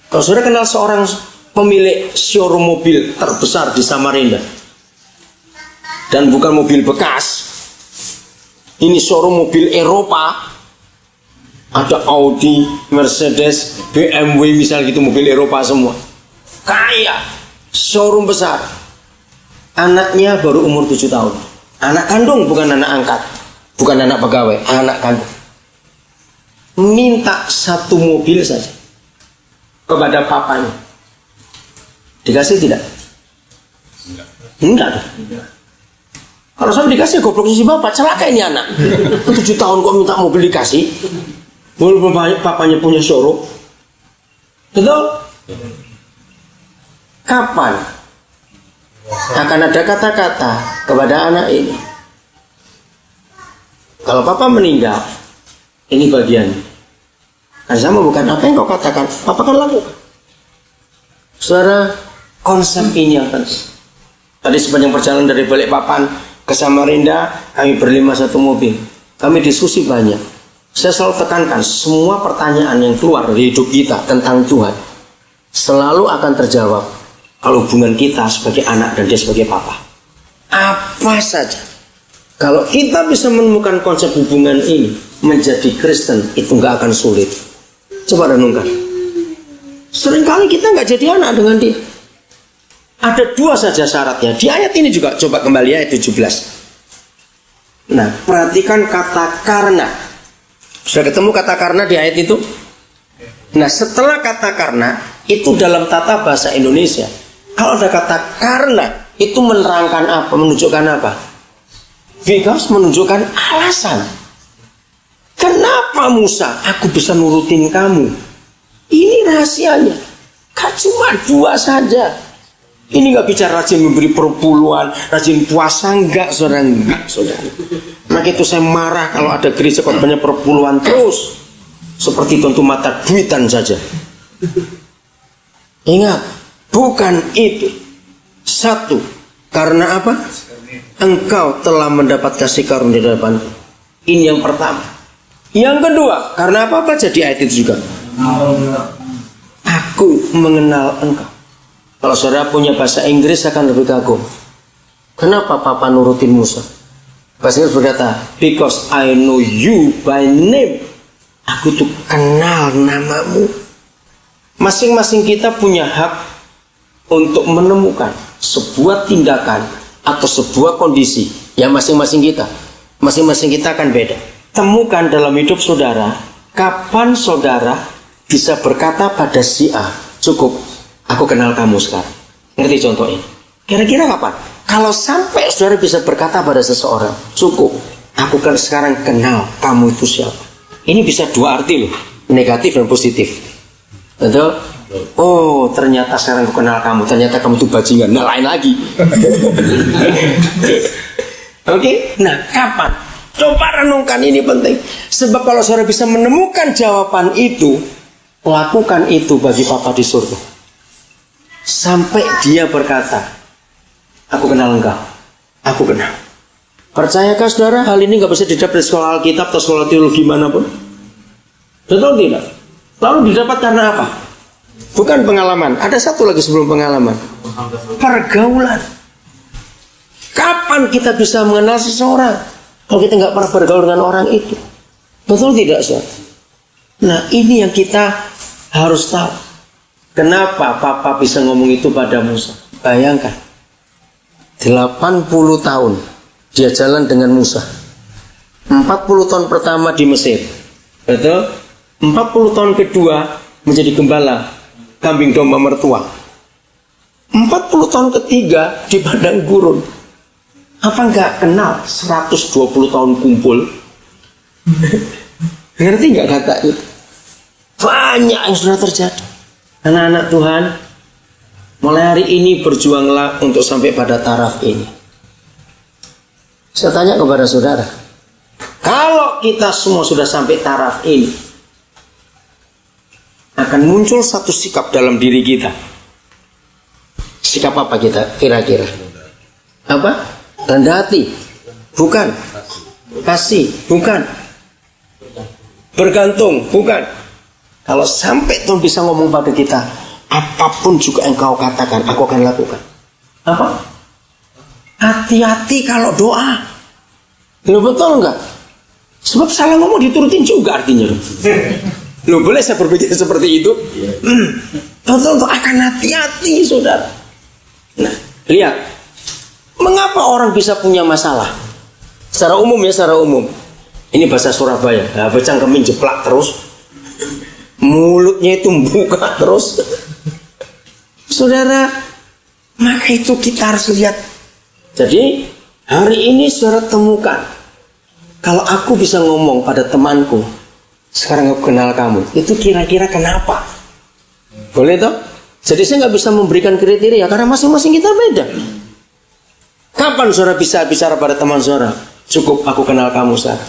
kalau saudara kenal seorang pemilik showroom mobil terbesar di Samarinda, dan bukan mobil bekas, ini showroom mobil Eropa, ada Audi, Mercedes, BMW misal gitu, mobil Eropa semua, kaya, showroom besar. Anaknya baru umur 7 tahun, anak kandung, bukan anak angkat, bukan anak pegawai, anak kandung. Minta 1 mobil saja kepada papanya, dikasih tidak? Enggak. Kalau saya dikasih, goblok si bapak, celaka ini anak. 7 tahun kok minta mobil dikasih, walaupun papanya punya showroom. Betul? Kapan akan ada kata-kata kepada anak ini? Kalau papa meninggal, ini bagian. Kan sama bukan apa yang kau katakan, papa kan lakukan. Saudara, konsep ini yang penting. Tadi sepanjang perjalanan dari Balikpapan ke Samarinda, kami berlima 1 mobil. Kami diskusi banyak. Saya selalu tekankan, semua pertanyaan yang keluar dari hidup kita tentang Tuhan selalu akan terjawab kalau hubungan kita sebagai anak dan dia sebagai papa. Apa saja, kalau kita bisa menemukan konsep hubungan ini, menjadi Kristen itu nggak akan sulit. Coba renungkan. Seringkali kita nggak jadi anak dengan dia. Ada 2 saja syaratnya. Di ayat ini juga, coba kembali ayat 17. Nah, perhatikan kata karena. Sudah ketemu kata karena di ayat itu? Nah, setelah kata karena, itu dalam tata bahasa Indonesia, kalau ada kata karena, itu menerangkan apa? Menunjukkan apa? Because menunjukkan alasan. Kenapa Musa, aku bisa nurutin kamu? Ini rahasianya. Cuma 2 saja. Ini gak bicara rajin memberi perpuluhan, rajin puasa, enggak saudara, enggak saudara. Maka itu saya marah kalau ada gereja korbannya perpuluhan terus, seperti tentu mata duitan saja. Ingat, bukan itu. 1, karena apa? Engkau telah mendapat kasih karunia di hadapanku. Ini yang pertama. Yang kedua, karena apa? Baca di ayat itu juga. Aku mengenal engkau. Kalau saudara punya bahasa Inggris akan lebih kagum. Kenapa papa nurutin Musa? Bahasa Inggris berkata, because I know you by name. Aku tuh kenal namamu. Masing-masing kita punya hak untuk menemukan sebuah tindakan atau sebuah kondisi yang masing-masing kita akan beda. Temukan dalam hidup saudara, kapan saudara bisa berkata pada si A, cukup, aku kenal kamu sekarang. Ngerti contoh ini? Kira-kira kapan? Kalau sampai saudara bisa berkata pada seseorang, cukup, aku kan sekarang kenal kamu itu siapa. Ini bisa 2 arti loh, negatif dan positif. Betul? Oh, ternyata sekarang aku kenal kamu, ternyata kamu itu bajingan. Nah, lain lagi. Oke? Nah, kapan? Coba renungkan, ini penting. Sebab kalau saudara bisa menemukan jawaban itu, lakukan itu bagi Papa di surga. Sampai dia berkata, aku kenal engkau, aku kenal. Percayakah saudara hal ini gak bisa didapat dari sekolah Alkitab atau sekolah teologi manapun? Betul tidak? Lalu didapat karena apa? Bukan pengalaman. Ada satu lagi sebelum pengalaman. Pergaulan. Kapan kita bisa mengenal seseorang kalau kita nggak pernah bergaul dengan orang itu? Betul tidak, saudara? Nah, ini yang kita harus tahu. Kenapa Papa bisa ngomong itu pada Musa? Bayangkan, 80 tahun dia jalan dengan Musa. 40 tahun pertama di Mesir, betul? 40 tahun kedua menjadi gembala kambing domba mertua. 40 tahun ketiga di padang gurun. Apa enggak kenal 120 tahun kumpul? Ngerti enggak kata itu? Banyak yang sudah terjadi. Anak-anak Tuhan, mulai hari ini berjuanglah untuk sampai pada taraf ini. Saya tanya kepada saudara, kalau kita semua sudah sampai taraf ini, akan muncul satu sikap dalam diri kita. Sikap apa kita kira-kira? Apa? Rendah hati? Bukan. Kasih? Bukan. Bergantung? Bukan. Kalau sampai Tuhan bisa ngomong pada kita, apapun juga yang kau katakan, aku akan lakukan. Apa? Hati-hati kalau doa. Lo betul enggak? Sebab salah ngomong diturutin juga artinya. Lo boleh saya berpikir seperti itu? Betul, akan hati-hati, saudara. Nah, lihat. Mengapa orang bisa punya masalah? Secara umum ya, secara umum. Ini bahasa Surabaya. Nah, becangkemin jeplak terus. Mulutnya itu buka terus. Saudara, maka itu kita harus lihat. Jadi, hari ini saudara temukan. Kalau aku bisa ngomong pada temanku, sekarang aku kenal kamu, itu kira-kira kenapa? Boleh toh? Jadi saya nggak bisa memberikan kriteria karena masing-masing kita beda. Kapan saudara bisa bicara pada teman saudara? Cukup aku kenal kamu saudara.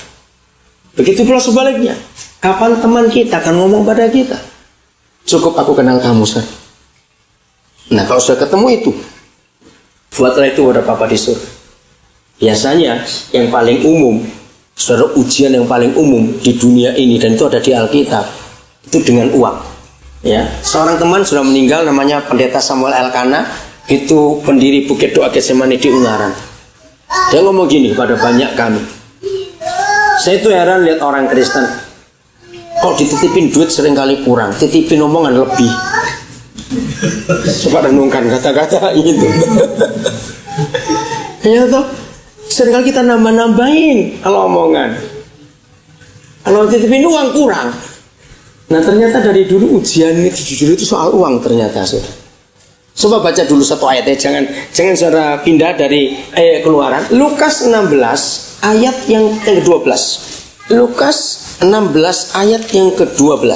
Begitu pula sebaliknya. Kapan teman kita akan ngomong pada kita? Cukup aku kenal kamu saudara. Nah, kalau sudah ketemu itu, buatlah itu pada Papa di surga. Biasanya yang paling umum, saudara, ujian yang paling umum di dunia ini, dan itu ada di Alkitab, itu dengan uang. Ya, seorang teman sudah meninggal, namanya Pendeta Samuel Elkanah. Itu pendiri Bukit Doa Getsemani di Ungaran. Dia ngomong gini pada banyak kami. Saya itu heran lihat orang Kristen, kok dititipin duit seringkali kurang, titipin omongan lebih. Coba renungkan kata-kata itu. Ya toh, seringkali kita nambah-nambahin kalau omongan. Kalau titipin uang kurang. Nah, ternyata dari dulu ujian itu soal uang ternyata, saudara. Coba baca dulu satu ayatnya, jangan saudara pindah dari Keluaran. Lukas 16 ayat yang ke-12. Lukas 16 ayat yang ke-12.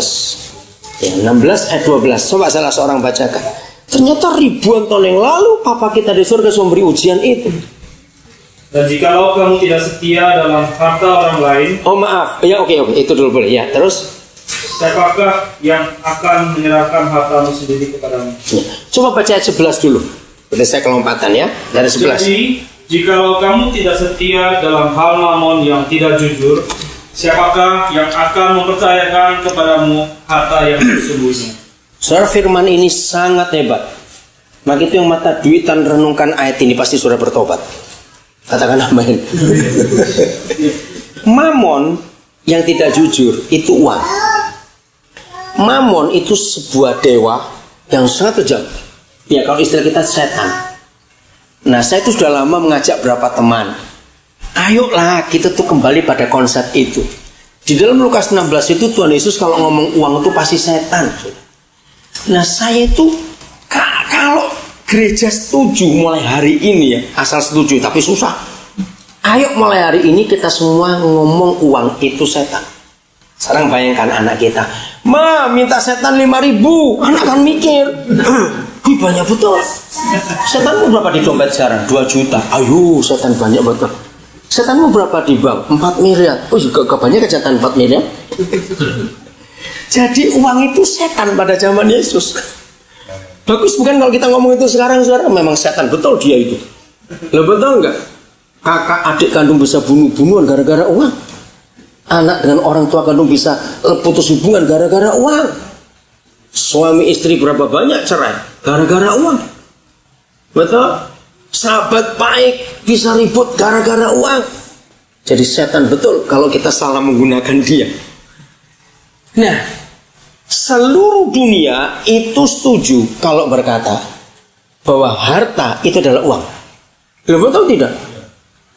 Ya, 16 ayat 12. Coba salah seorang bacakan. Ternyata ribuan tahun yang lalu Papa kita di surga memberi ujian itu. Dan jikalau kamu tidak setia dalam harta orang lain. Oh maaf, ya oke, itu dulu boleh ya. Terus siapakah yang akan menyerahkan hartamu sendiri kepadamu? ya. Coba baca ayat 11 dulu. Udah saya kelompatan ya, dari 11. Jadi, jikalau kamu tidak setia dalam hal mamon yang tidak jujur, siapakah yang akan mempercayakan kepadamu harta yang sesungguhnya? Saudara, firman ini sangat hebat. Maka itu yang mata duitan renungkan ayat ini pasti sudah bertobat. Katakan amin. Mamon yang tidak jujur itu uang. Mamon itu sebuah dewa yang sangat kejam. Ya, kalau istilah kita setan. Nah, saya itu sudah lama mengajak berapa teman. Ayolah kita tuh kembali pada konsep itu. Di dalam Lukas 16 itu Tuhan Yesus kalau ngomong uang itu pasti setan. Nah, saya itu kalau gereja setuju mulai hari ini ya, asal setuju tapi susah. Ayo mulai hari ini kita semua ngomong uang itu setan. Sekarang bayangkan anak kita, ma minta setan 5.000, anak kan mikir, wih banyak betul. Setanmu berapa di dompet sekarang? 2 juta. Ayo setan banyak betul. Setanmu berapa di bank? 4 miliar. Oh juga banyak setan 4 miliar. Jadi uang itu setan pada zaman Yesus. Bagus bukan kalau kita ngomong itu sekarang, saudara? Memang setan, betul dia itu. Lo betul nggak? Kakak adik kandung bisa bunuh-bunuhan gara-gara uang. Anak dengan orang tua kandung bisa putus hubungan gara-gara uang. Suami istri berapa banyak cerai gara-gara uang. Betul? Sahabat baik bisa ribut gara-gara uang. Jadi setan betul kalau kita salah menggunakan dia. Nah, seluruh dunia itu setuju kalau berkata bahwa harta itu adalah uang. Betul tidak?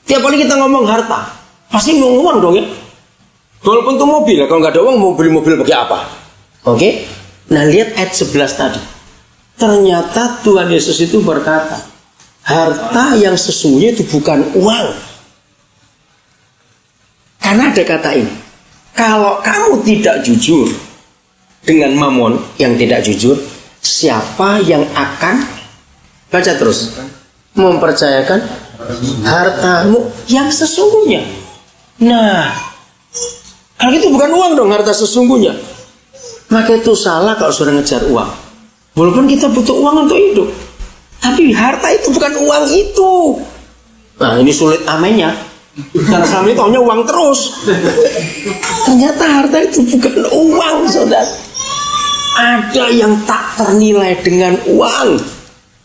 Tiap kali kita ngomong harta, pasti ngomong uang dong ya. Walaupun itu mobil, kalau nggak ada uang mau beli mobil pakai apa? Oke? Nah, lihat ayat 11 tadi. Ternyata Tuhan Yesus itu berkata, harta yang sesungguhnya itu bukan uang. Karena ada kata ini, kalau kamu tidak jujur dengan mamon yang tidak jujur, siapa yang akan, baca terus, mempercayakan hartamu yang sesungguhnya? Nah, kalau itu bukan uang dong harta sesungguhnya. Maka itu salah kalau sudah ngejar uang. Walaupun kita butuh uang untuk hidup, tapi harta itu bukan uang itu. Nah, ini sulit amennya. Karena selama ini taunya uang terus. Ternyata harta itu bukan uang, saudara. Ada yang tak ternilai dengan uang.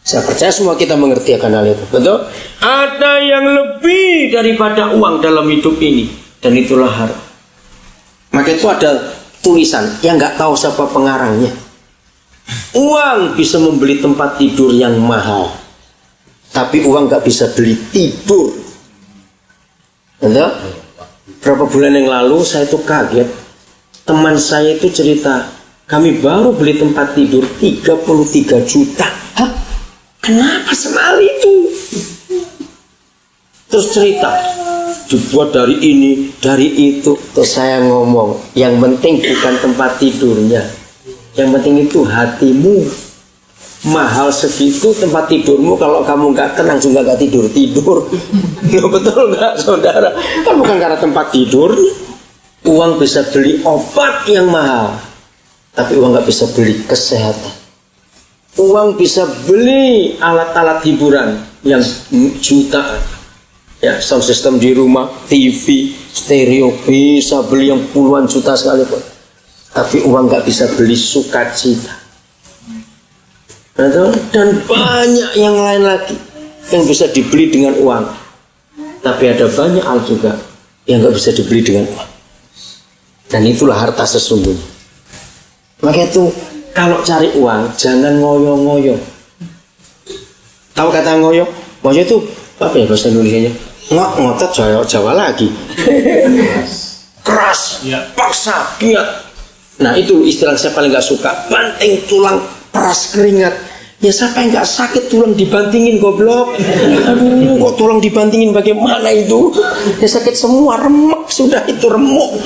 Saya percaya semua kita mengerti akan hal itu, betul? Ada yang lebih daripada uang dalam hidup ini, dan itulah harta. Maka itu ada tulisan yang nggak tahu siapa pengarangnya. Uang bisa membeli tempat tidur yang mahal, tapi uang nggak bisa beli tidur. Betul? Berapa bulan yang lalu saya itu kaget. Teman saya itu cerita, kami baru beli tempat tidur 33 juta. Hah? Kenapa semahal itu? Terus cerita, dibuat dari ini, dari itu. Terus saya ngomong, yang penting bukan tempat tidurnya, yang penting itu hatimu. Mahal segitu tempat tidurmu, kalau kamu nggak tenang juga nggak tidur. Betul nggak, saudara? Kan bukan karena tempat tidurnya. Uang bisa beli obat yang mahal, tapi uang nggak bisa beli kesehatan. Uang bisa beli alat-alat hiburan yang jutaan. Ya, sound system di rumah, TV, stereo bisa beli yang puluhan juta sekalipun. Tapi uang nggak bisa beli sukacita. Dan banyak yang lain lagi yang bisa dibeli dengan uang. Tapi ada banyak hal juga yang nggak bisa dibeli dengan uang. Dan itulah harta sesungguhnya. Maka itu kalau cari uang jangan ngoyo-ngoyo. Tahu kata ngoyo? Ngoyo itu apa ya bahasa Indonesianya? Ngotot Jawa lagi. Keras, paksa, giat. Nah itu istilah saya paling gak suka. Banting tulang, peras keringat. Ya siapa yang gak sakit tulang dibantingin goblok. Aduh kok tulang dibantingin bagaimana itu? Ya sakit semua, remek sudah itu remuk.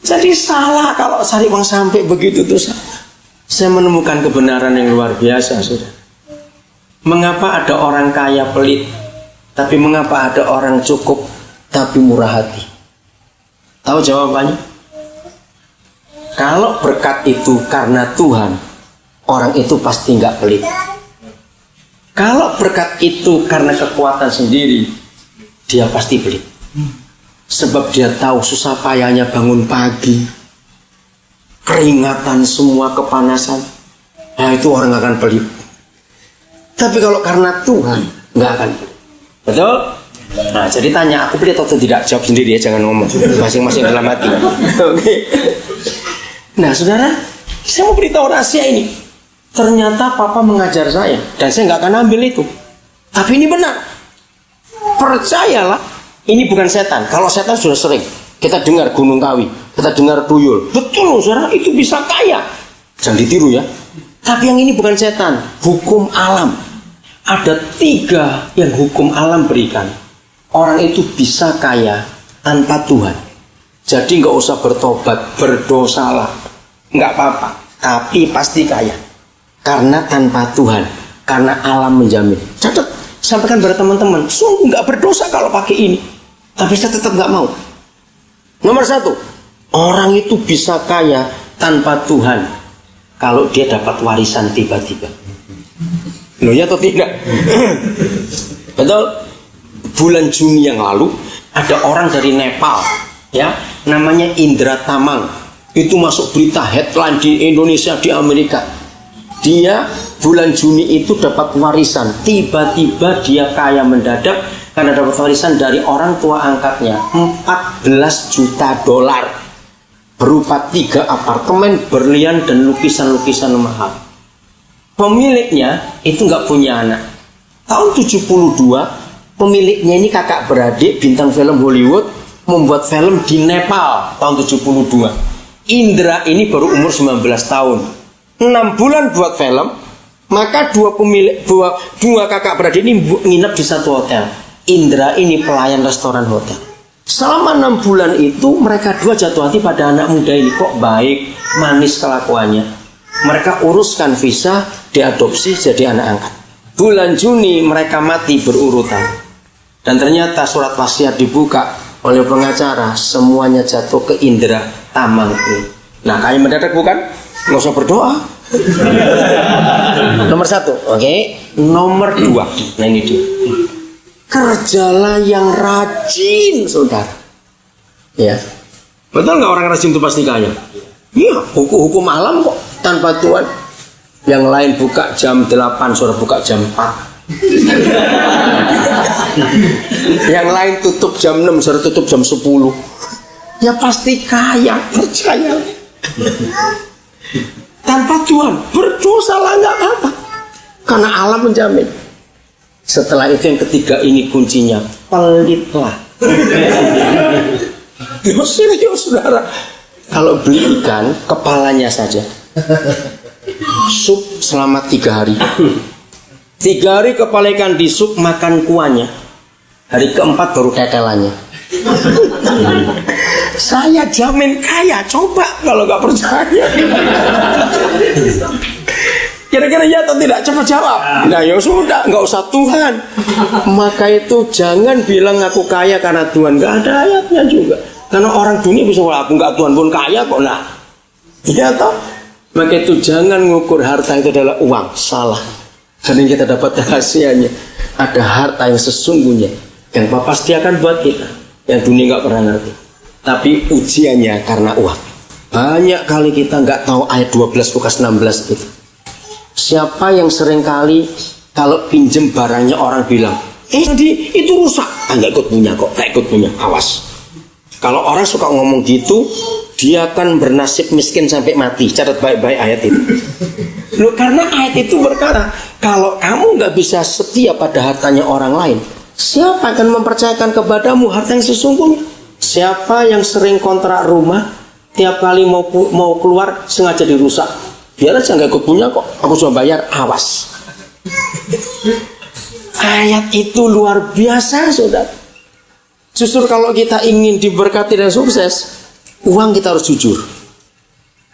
Jadi salah kalau cari uang sampai begitu tuh salah. Saya menemukan kebenaran yang luar biasa, saudara. Mengapa ada orang kaya pelit, tapi mengapa ada orang cukup tapi murah hati? Tahu jawabannya? Kalau berkat itu karena Tuhan, orang itu pasti nggak pelit. Kalau berkat itu karena kekuatan sendiri, dia pasti pelit. Sebab dia tahu susah payahnya bangun pagi, keringatan semua, kepanasan. Nah itu orang akan pelit. Tapi kalau karena Tuhan, nggak akan. Betul? Nah, jadi tanya, aku pelit atau tidak? Jawab sendiri ya, jangan ngomong. Masing-masing dalam hati. Oke. Nah, saudara, saya mau beritahu rahasia ini. Ternyata Papa mengajar saya, dan saya nggak akan ambil itu. Tapi ini benar. Percayalah, ini bukan setan. Kalau setan sudah sering. Kita dengar Gunung Kawi, kita dengar tuyul. Betul loh, saudara, itu bisa kaya. Jangan ditiru ya. Tapi yang ini bukan setan, hukum alam. Ada 3 yang hukum alam berikan. Orang itu bisa kaya tanpa Tuhan. Jadi nggak usah bertobat, berdosalah, nggak apa-apa. Tapi pasti kaya. Karena tanpa Tuhan, karena alam menjamin. Catat, sampaikan pada teman-teman, sungguh nggak berdosa kalau pakai ini. Tapi saya tetap nggak mau. Nomor 1, Orang itu bisa kaya tanpa Tuhan kalau dia dapat warisan tiba-tiba. Loh ya atau tidak? Betul. Bulan Juni yang lalu ada orang dari Nepal, ya, namanya Indra Tamang. Itu masuk berita headline di Indonesia, di Amerika. Dia bulan Juni itu dapat warisan. Tiba-tiba dia kaya mendadak karena dapat warisan dari orang tua angkatnya, 14 juta dolar berupa 3 apartemen, berlian dan lukisan-lukisan mahal. Pemiliknya itu nggak punya anak. Tahun 72 pemiliknya ini kakak beradik bintang film Hollywood, membuat film di Nepal tahun 72. Indra ini baru umur 19 tahun. 6 bulan buat film, maka dua kakak beradik ini nginep di satu hotel. Indra ini pelayan restoran hotel. Selama 6 bulan itu mereka dua jatuh hati pada anak muda ini. Kok baik, manis kelakuannya. Mereka uruskan visa, diadopsi jadi anak angkat. Bulan Juni mereka mati berurutan. Dan ternyata surat wasiat dibuka oleh pengacara, semuanya jatuh ke Indra Tamang ini. Nah, kaya mendadak bukan? Nggak usah berdoa. Nomor 1, oke. Nomor 2, nah ini dia. Kerjalah yang rajin, saudara. Ya, betul nggak orang rajin itu pasti kaya? Iya, hukum alam kok tanpa Tuhan. Yang lain buka jam 8, saudara buka jam 4. Yang lain tutup jam 6, saudara tutup jam 10. Ya pasti kaya, percaya. Tanpa Tuhan berdosalah nggak apa, karena alam menjamin. Setelah itu yang ketiga ini kuncinya, pelitlah. Serius saudara, kalau beli ikan kepalanya saja, sup selama 3 hari. 3 hari kepala ikan di sup, makan kuahnya. Hari keempat baru ketelannya. Saya jamin kaya, coba kalau nggak percaya. Kira-kira ya atau tidak? Coba jawab. Nah ya sudah, nggak usah Tuhan. Maka itu jangan bilang aku kaya karena Tuhan. Nggak ada ayatnya juga. Karena orang dunia bisa aku nggak Tuhan pun kaya kok. Nah, iya toh. Maka itu jangan ngukur harta itu adalah uang. Salah. Karena kita dapat rahasianya. Ada harta yang sesungguhnya yang Bapa sediakan buat kita, yang dunia nggak pernah ngerti. Tapi ujiannya karena uang. Banyak kali kita nggak tahu ayat 12 Lukas 16 itu. Siapa yang sering kali kalau pinjem barangnya orang bilang, tadi itu rusak, nggak ikut punya kok, nggak ikut punya, awas. Kalau orang suka ngomong gitu, dia akan bernasib miskin sampai mati. Catat baik-baik ayat itu. Loh, karena ayat itu berkata, kalau kamu nggak bisa setia pada hartanya orang lain, siapa akan mempercayakan kepadamu harta yang sesungguhnya? Siapa yang sering kontrak rumah, tiap kali mau keluar sengaja dirusak, biar aja nggak ikut punya kok, aku sudah bayar, awas. Ayat itu luar biasa, saudara. Justru kalau kita ingin diberkati dan sukses, uang kita harus jujur.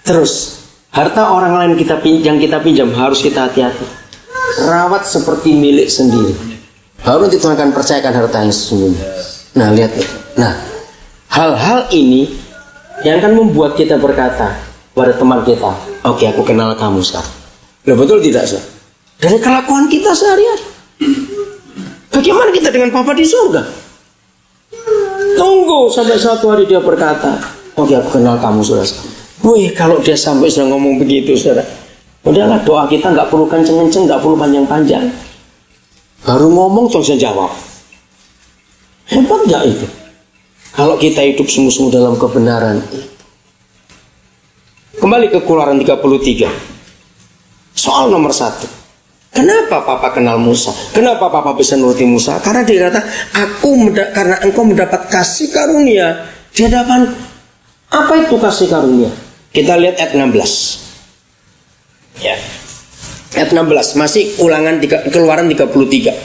Terus harta orang lain yang kita pinjam harus kita hati-hati. Rawat seperti milik sendiri. Baru Tuhan akan percayakan harta yang sesungguhnya. Nah, lihat itu. Nah, hal-hal ini yang akan membuat kita berkata pada teman kita, oke, aku kenal kamu sekarang. Nah, betul tidak, sir? Dari kelakuan kita sehari-hari. Bagaimana kita dengan Bapa di surga? Tunggu sampai suatu hari dia berkata, oke, aku kenal kamu, saudara. Wih, kalau dia sampai sudah ngomong begitu, saudara, udahlah, doa kita nggak perlu kenceng-kenceng, nggak perlu panjang-panjang. Baru ngomong terus jawab. Hebat nggak itu? Kalau kita hidup sungguh-sungguh dalam kebenaran. Kembali ke Keluaran 33. Soal nomor 1. Kenapa Papa kenal Musa? Kenapa Papa bisa nuruti Musa? Karena dia kata, karena engkau mendapat kasih karunia di hadapan. Apa itu kasih karunia? Kita lihat ayat 16. Ya. Ayat 16, masih ulangan Keluaran 33.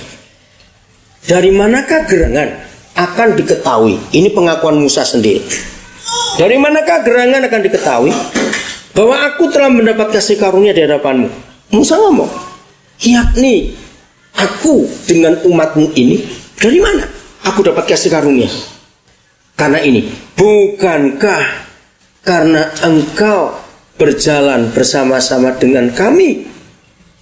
Dari manakah gerangan akan diketahui? Ini pengakuan Musa sendiri. Dari manakah gerangan akan diketahui bahwa aku telah mendapat kasih karunia di hadapanmu? Musa ngomong, yakni aku dengan umatmu ini, dari mana aku dapat kasih karunia? Karena ini, bukankah karena engkau berjalan bersama-sama dengan kami,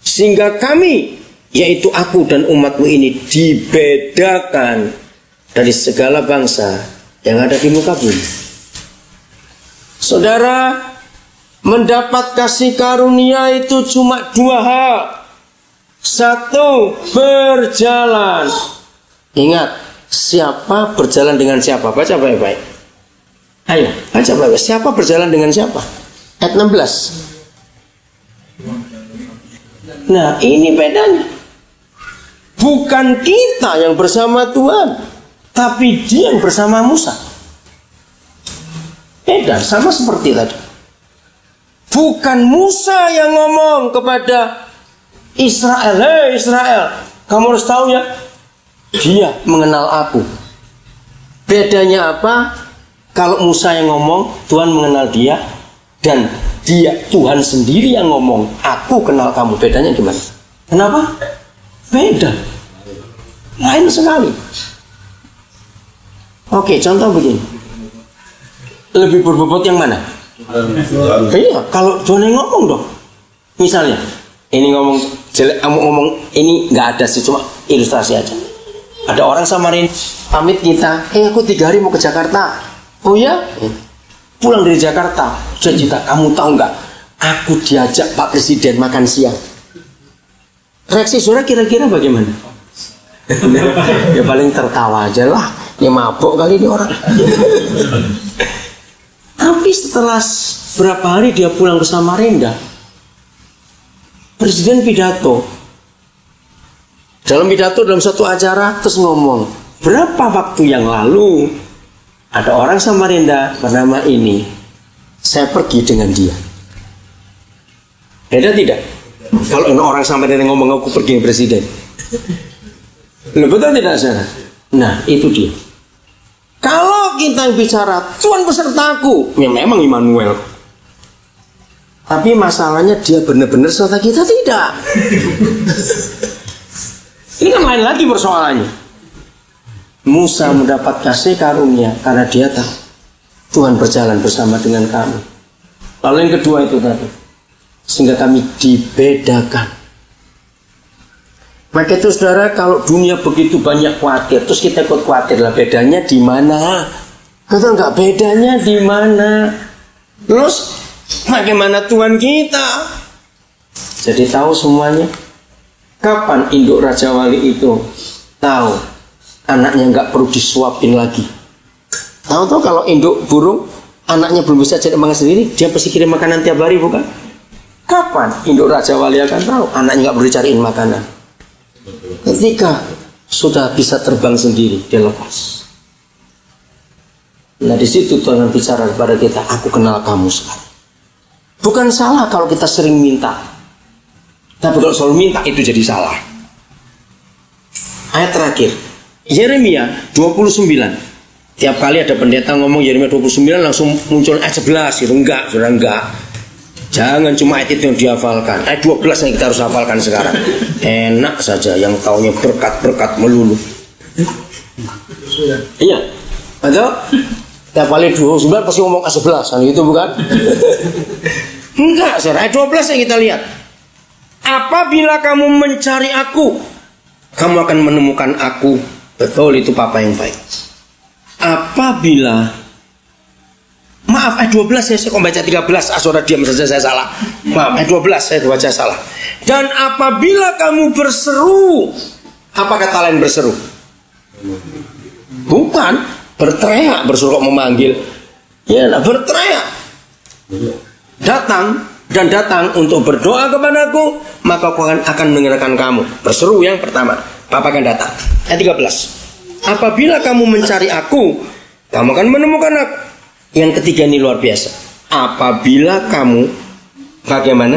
sehingga kami, yaitu aku dan umatmu ini, dibedakan dari segala bangsa yang ada di muka bumi. Saudara, mendapat kasih karunia itu cuma dua hal. Satu, berjalan. Ingat, siapa berjalan dengan siapa? Baca baik-baik. Ayo, baca baik-baik. Siapa berjalan dengan siapa? Ayat 16. Nah, ini bedanya. Bukan kita yang bersama Tuhan, tapi Dia yang bersama Musa. Beda, sama seperti tadi. Bukan Musa yang ngomong kepada Israel, hei Israel, kamu harus tahu ya, Dia mengenal aku. Bedanya apa? Kalau Musa yang ngomong, Tuhan mengenal dia, dan dia, Tuhan sendiri yang ngomong, aku kenal kamu. Bedanya gimana? Kenapa? Beda. Lain sekali. Oke, contoh begini. Lebih berbobot yang mana? Iya, kalau Tuhan yang ngomong dong. Misalnya, ini ngomong jelek, ngomong ini nggak ada sih, cuma ilustrasi aja. Ada orang Samarinda pamit kita, aku 3 hari mau ke Jakarta. Oh ya? Pulang dari Jakarta, Cita, kamu tahu nggak? Aku diajak Pak Presiden makan siang. Reaksi saudara kira-kira bagaimana? Ya paling tertawa aja lah. Ya mabuk kali ini orang. Tapi setelah berapa hari dia pulang ke Samarinda, Presiden pidato. Dalam pidato dalam satu acara terus ngomong, berapa waktu yang lalu ada orang Samarinda bernama ini, saya pergi dengan dia. Beda tidak? Kalau orang Samarinda ngomong aku pergi dengan Presiden, betul tidak saudara? Nah itu dia. Kalau kita bicara Tuhan besertaku, ya memang Immanuel. Tapi masalahnya dia benar-benar serta kita tidak. Ini kan lain lagi persoalannya. Musa mendapat kasih karunia karena dia tahu Tuhan berjalan bersama dengan kami. Lalu yang kedua itu tadi, sehingga kami dibedakan. Maka itu saudara, kalau dunia begitu banyak khawatir, terus kita ikut khawatir lah, bedanya di mana? Kita nggak bedanya di mana? Terus bagaimana Tuhan kita? Jadi tahu semuanya. Kapan induk Raja Wali itu tahu anaknya nggak perlu disuapin lagi? Tahu kalau induk burung anaknya belum bisa cari makan sendiri, dia pasti kirim makanan tiap hari, bukan? Kapan induk Raja Wali akan tahu anaknya nggak perlu cariin makanan? Ketika sudah bisa terbang sendiri, dia lepas. Nah di situ Tuhan bicara kepada kita, aku kenal kamu sekarang. Bukan salah kalau kita sering minta, tapi kalau selalu minta itu jadi salah. Ayat terakhir, Yeremia 29. Tiap kali ada pendeta ngomong Yeremia 29 langsung muncul ayat 11 gitu. Enggak, sudah enggak. Jangan cuma ayat itu yang dihafalkan. Ayat 12 yang kita harus hafalkan sekarang. Enak saja yang taunya berkat-berkat melulu. Iya. Atau tiap kali 29 pasti ngomong ayat 11 kan gitu, bukan? Enggak, saudara. Ayat 12 yang kita lihat. Apabila kamu mencari aku, kamu akan menemukan aku. Betul, itu Papa yang baik. Apabila, maaf, ayat 12 saya kok baca 13, saudara diam saja, saya salah. Maaf, ayat 12 saya baca salah. Dan apabila kamu berseru, apa kata lain berseru? Bukan berteriak, berseru kok memanggil. Ya, berteriak. Datang dan datang untuk berdoa kepadaku, maka aku akan mendengarkan kamu. Berseru yang pertama, Papa akan datang. Ayat 13. Apabila kamu mencari aku, kamu akan menemukan aku. Yang ketiga ini luar biasa. Apabila kamu bagaimana?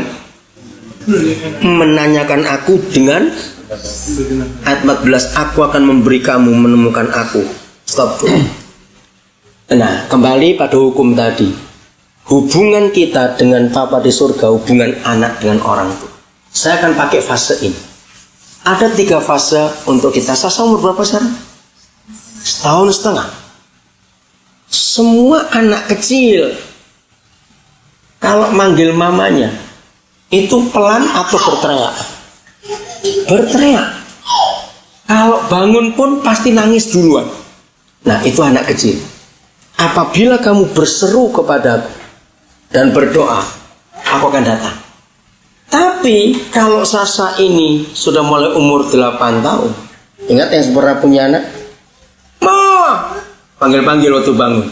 Menanyakan aku dengan ayat 14, aku akan memberi kamu menemukan aku. Stop dulu. Nah, kembali pada hukum tadi. Hubungan kita dengan Bapa di surga, hubungan anak dengan orang tua. Saya akan pakai fase ini. Ada 3 fase untuk kita. Sasa umur berapa sekarang? Setahun setengah. Semua anak kecil kalau manggil mamanya itu pelan atau berteriak? Berteriak. Kalau bangun pun pasti nangis duluan. Nah, itu anak kecil. Apabila kamu berseru kepadaku dan berdoa, aku akan datang. Tapi kalau Sasa ini sudah mulai umur 8 tahun, ingat yang pernah punya anak? Ma, panggil-panggil waktu bangun.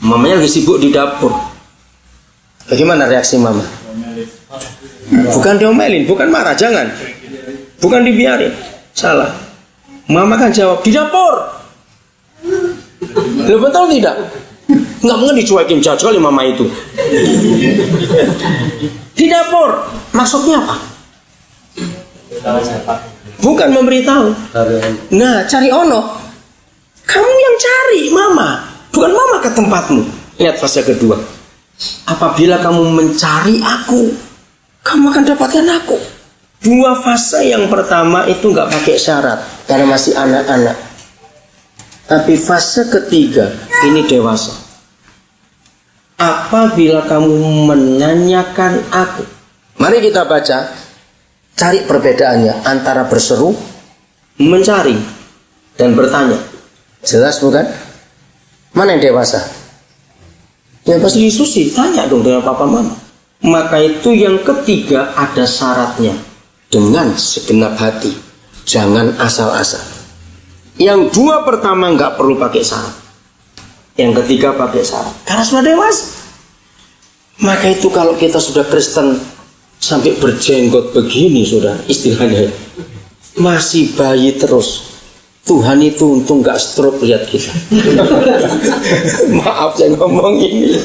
Mamanya lagi sibuk di dapur. Bagaimana reaksi mama? Bukan diomelin, bukan marah, jangan. Bukan dibiarin, salah. Mama kan jawab, di dapur. Lo betul tidak? Nggak mungkin dicuekin, jauh sekali mama itu. Di dapur, maksudnya apa? Bukan memberitahu. Nah, cari ono. Kamu yang cari mama, bukan mama ke tempatmu. Lihat fase kedua. Apabila kamu mencari aku, kamu akan dapatkan aku. 2 fase yang pertama itu nggak pakai syarat karena masih anak-anak. Tapi fase ketiga ini dewasa. Apabila kamu menanyakan aku, mari kita baca, cari perbedaannya antara berseru, mencari, dan bertanya. Jelas bukan? Mana yang dewasa? Ya pasti diskusi, tanya dong dengan papa mama. Maka itu yang ketiga ada syaratnya. Dengan segenap hati, jangan asal-asal. Yang 2 pertama nggak perlu pakai syarat. Yang ketiga pakai syarat. Karena sudah dewasa. Maka itu kalau kita sudah Kristen sampai berjenggot begini, sudah istilahnya masih bayi terus. Tuhan itu untung nggak stroke lihat kita. Maaf saya ngomong ini.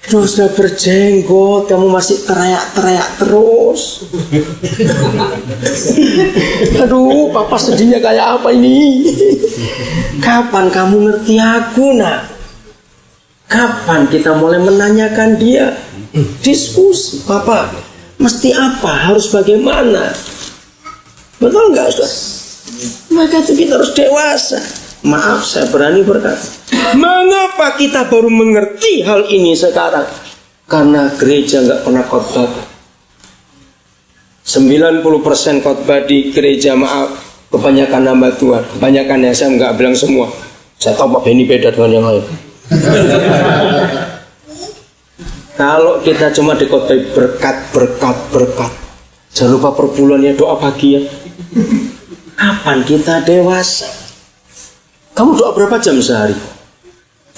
Terus sudah berjenggot, kamu masih teriak-teriak terus. Aduh, papa sedihnya kayak apa ini? Kapan kamu ngerti aku, nak? Kapan kita mulai menanyakan dia? Diskusi, papa, mesti apa? Harus bagaimana? Betul nggak, saudara? Maka itu kita harus dewasa. Maaf, saya berani berkata, mengapa kita baru mengerti hal ini sekarang? Karena gereja nggak pernah khotbah. 90% khotbah di gereja, maaf, kebanyakan hamba Tuhan. Kebanyakan yang saya nggak bilang semua. Saya tahu Pak Benny beda dengan yang lain. Kalau kita cuma dikhotbah berkat, jangan lupa per bulan ya doa pagi ya. Kapan kita dewasa? Kamu doa berapa jam sehari?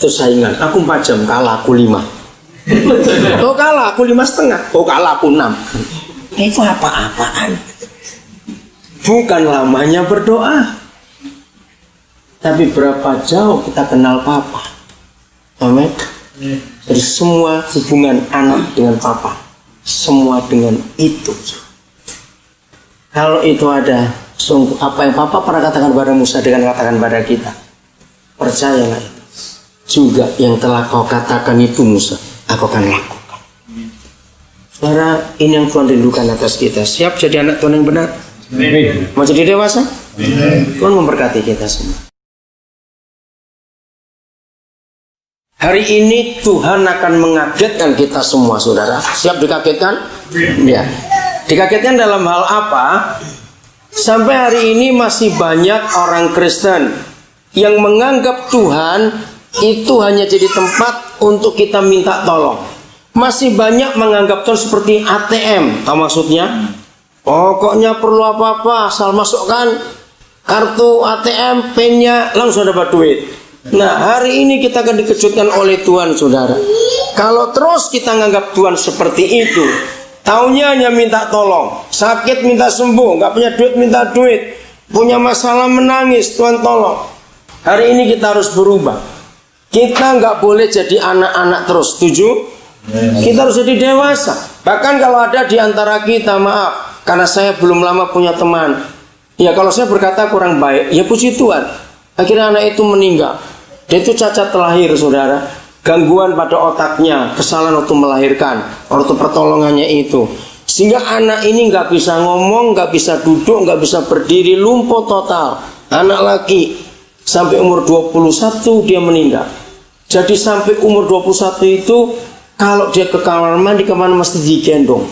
Terus saingan, aku 4 jam, kalah aku 5. Oh kalah aku 5,5. Oh kalah aku 6. Itu apa-apaan? Bukan lamanya berdoa, tapi berapa jauh kita kenal Papa. Amin. Jadi semua hubungan anak dengan Papa, semua dengan itu. Kalau itu ada, sungguh apa yang Papa pernah katakan pada Musa dengan katakan pada kita, percayalah itu. Juga yang telah kau katakan itu Musa, aku akan lakukan. Karena ini yang Tuhan rindukan atas kita. Siap jadi anak Tuhan yang benar? Amin. Mau jadi dewasa? Amin. Tuhan memberkati kita semua. Hari ini Tuhan akan mengagetkan kita semua, saudara. Siap dikagetkan? Ya. Dikagetkan dalam hal apa? Sampai hari ini masih banyak orang Kristen yang menganggap Tuhan itu hanya jadi tempat untuk kita minta tolong. Masih banyak menganggap Tuhan seperti ATM. Tahu maksudnya? Pokoknya perlu apa-apa asal masukkan kartu ATM, pinnya langsung dapat duit. Nah, hari ini kita akan dikejutkan oleh Tuhan, saudara. Kalau terus kita menganggap Tuhan seperti itu, taunya hanya minta tolong, sakit minta sembuh, nggak punya duit minta duit, punya masalah menangis, Tuhan tolong. Hari ini kita harus berubah. Kita nggak boleh jadi anak-anak terus, setuju? Kita harus jadi dewasa. Bahkan kalau ada di antara kita, maaf, karena saya belum lama punya teman. Ya kalau saya berkata kurang baik, ya puji Tuhan. Akhirnya anak itu meninggal. Dia itu cacat lahir, saudara. Gangguan pada otaknya, kesalahan waktu melahirkan, waktu pertolongannya itu. Sehingga anak ini nggak bisa ngomong, nggak bisa duduk, nggak bisa berdiri, lumpuh total. Anak laki, sampai umur 21 dia meninggal. Jadi sampai umur 21 itu Kalau dia ke kamar mandi, kemana mesti digendong.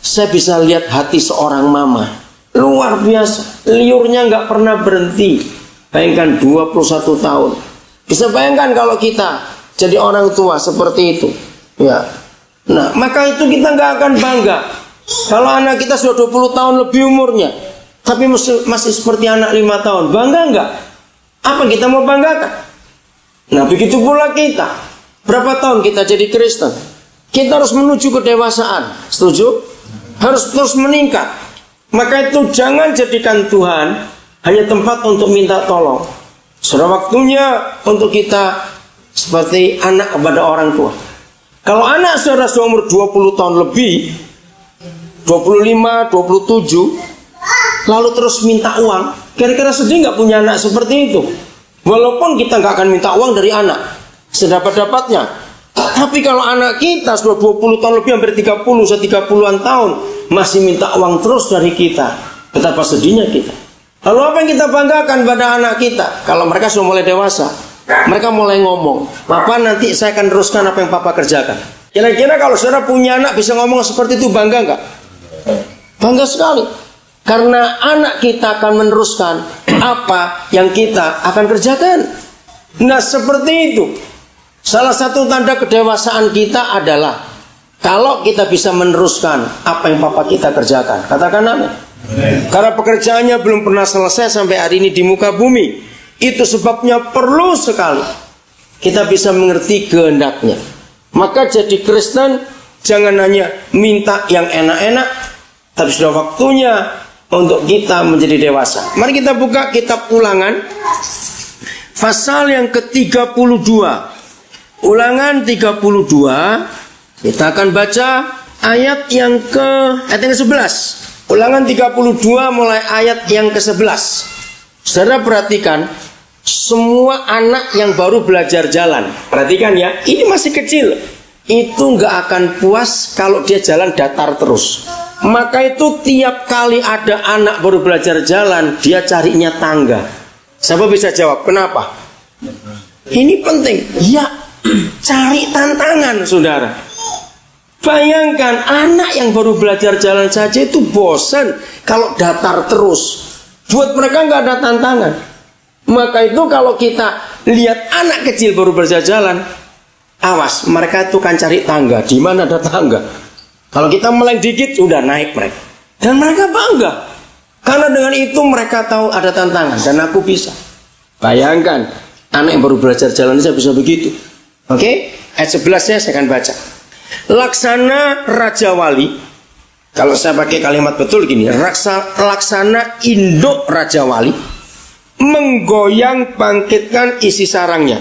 Saya bisa lihat hati seorang mama. Luar biasa. Liurnya nggak pernah berhenti. Bayangkan 21 tahun. Bisa bayangkan kalau kita jadi orang tua seperti itu. Ya. Nah, maka itu kita nggak akan bangga. Kalau anak kita sudah 20 tahun lebih umurnya, tapi masih seperti anak 5 tahun. Bangga nggak? Apa kita mau banggakan? Nah, begitu pula kita. Berapa tahun kita jadi Kristen? Kita harus menuju kedewasaan. Setuju? Harus terus meningkat. Maka itu jangan jadikan Tuhan hanya tempat untuk minta tolong. Sudah waktunya untuk kita seperti anak kepada orang tua. Kalau anak saudara seumur 20 tahun lebih, 25, 27, lalu terus minta uang, kira-kira sedih nggak punya anak seperti itu? Walaupun kita nggak akan minta uang dari anak sedapat-dapatnya. Tapi kalau anak kita sudah 20 tahun lebih, hampir 30, 30-an tahun, masih minta uang terus dari kita, betapa sedihnya kita. Lalu apa yang kita banggakan pada anak kita? Kalau mereka sudah mulai dewasa, mereka mulai ngomong, "Papa, nanti saya akan teruskan apa yang Papa kerjakan." Kira-kira kalau saudara punya anak bisa ngomong seperti itu, bangga nggak? Bangga sekali. Karena anak kita akan meneruskan apa yang kita akan kerjakan. Nah, seperti itu. Salah satu tanda kedewasaan kita adalah kalau kita bisa meneruskan apa yang Papa kita kerjakan. Katakan amin. Karena pekerjaannya belum pernah selesai sampai hari ini di muka bumi. Itu sebabnya perlu sekali kita bisa mengerti kehendaknya. Maka jadi Kristen jangan hanya minta yang enak-enak, tapi sudah waktunya untuk kita menjadi dewasa. Mari kita buka kitab Ulangan pasal yang ke-32. Ulangan 32. Kita akan baca ayat yang ke-11. Ulangan 32 mulai ayat yang ke-11. Saudara perhatikan, semua anak yang baru belajar jalan, perhatikan ya, ini masih kecil, itu nggak akan puas kalau dia jalan datar terus. Maka itu tiap kali ada anak baru belajar jalan, dia carinya tangga. Siapa bisa jawab kenapa? Ini penting. Ya, cari tantangan, saudara. Bayangkan anak yang baru belajar jalan saja itu bosan kalau datar terus. Buat mereka nggak ada tantangan. Maka itu kalau kita lihat anak kecil baru belajar jalan, awas, mereka itu kan cari tangga. Di mana ada tangga? Kalau kita meleng dikit, udah naik mereka. Dan mereka bangga. Karena dengan itu mereka tahu ada tantangan. Dan aku bisa. Bayangkan, anak yang baru belajar jalan saya bisa begitu. Oke? Ayat 11 saya akan baca. Laksana Raja Wali. Kalau saya pakai kalimat betul gini. Laksana induk Raja Wali. Menggoyang bangkitkan isi sarangnya.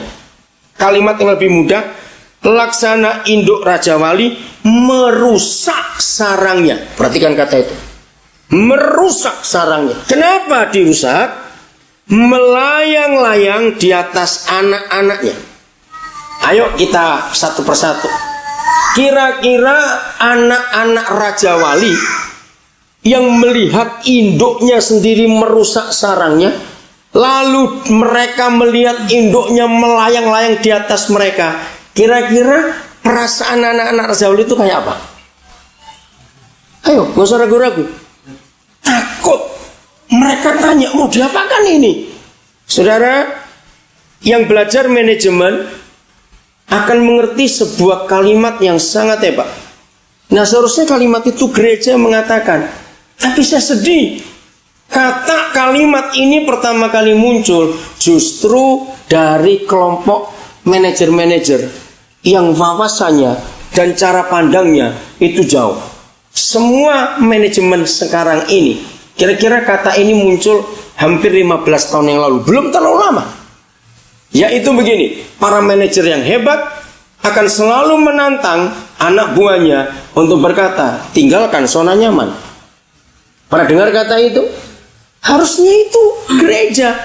Kalimat yang lebih mudah. Laksana induk Raja Wali merusak sarangnya. Perhatikan kata itu. Merusak sarangnya. Kenapa dirusak? Melayang-layang di atas anak-anaknya. Ayo kita satu persatu. Kira-kira anak-anak Raja Wali yang melihat induknya sendiri merusak sarangnya, lalu mereka melihat induknya melayang-layang di atas mereka, kira-kira perasaan anak-anak Raja Wali itu kayak apa? Ayo, gak usah ragu-ragu. Takut. Mereka tanya, mau diapakan ini? Saudara yang belajar manajemen akan mengerti sebuah kalimat yang sangat hebat. Nah, seharusnya kalimat itu gereja mengatakan, tapi saya sedih. Kata kalimat ini pertama kali muncul justru dari kelompok manajer-manajer yang wawasannya dan cara pandangnya itu jauh. Semua manajemen sekarang ini, kira-kira kata ini muncul hampir 15 tahun yang lalu, belum terlalu lama. Yaitu begini, para manajer yang hebat akan selalu menantang anak buahnya untuk berkata, tinggalkan zona nyaman. Pernah dengar kata itu? Harusnya itu gereja.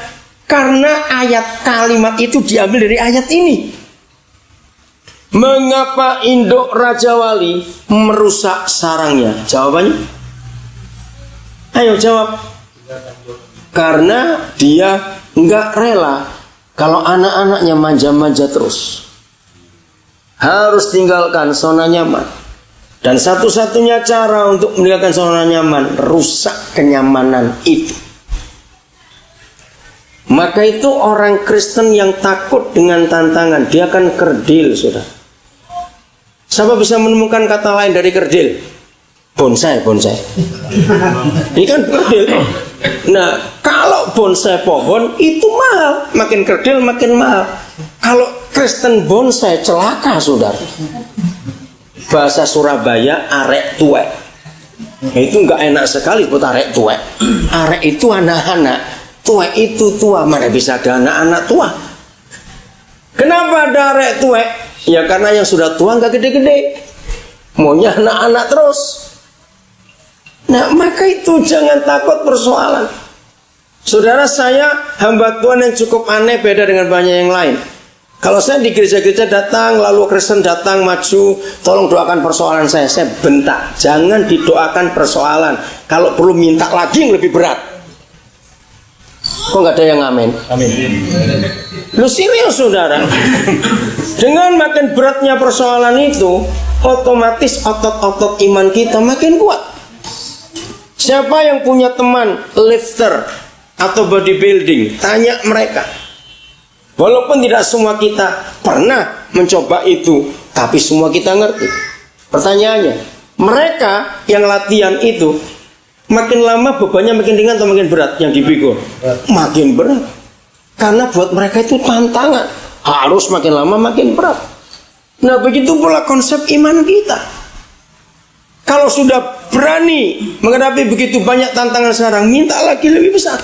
Karena ayat kalimat itu diambil dari ayat ini. Mengapa induk Raja Wali merusak sarangnya? Jawabannya? Ayo jawab. Karena dia nggak rela kalau anak-anaknya manja-manja terus. Harus tinggalkan zona nyaman. Dan satu-satunya cara untuk meninggalkan zona nyaman, rusak kenyamanan itu. Maka itu orang Kristen yang takut dengan tantangan, dia akan kerdil, saudara. Siapa bisa menemukan kata lain dari kerdil? Bonsai. Ini kan kerdil. Nah, kalau bonsai pohon itu mahal, makin kerdil makin mahal. Kalau Kristen bonsai celaka, saudara. Bahasa Surabaya, arek tuwek. Itu nggak enak sekali buat arek tuwek. Arek itu anak-anak, tuwek itu tua. Mana bisa ada anak-anak tua? Kenapa ada arek tuwek? Ya karena yang sudah tua nggak gede-gede, maunya anak-anak terus. Nah, maka itu jangan takut persoalan. Saudara, saya hamba Tuhan yang cukup aneh, beda dengan banyak yang lain. Kalau saya di gereja-gereja datang, lalu Kristen datang maju, tolong doakan persoalan saya bentak. Jangan didoakan persoalan. Kalau perlu minta lagi yang lebih berat. Kok nggak ada yang amin? Amin. Lu serius, saudara? Dengan makin beratnya persoalan itu, otomatis otot-otot iman kita makin kuat. Siapa yang punya teman lifter atau bodybuilding? Tanya mereka. Walaupun tidak semua kita pernah mencoba itu, tapi semua kita ngerti. Pertanyaannya, mereka yang latihan itu makin lama bebannya makin ringan atau makin berat yang dipikul? Makin berat. Karena buat mereka itu tantangan. Harus makin lama makin berat. Nah, begitu pula konsep iman kita. Kalau sudah berani menghadapi begitu banyak tantangan sekarang, minta lagi lebih besar.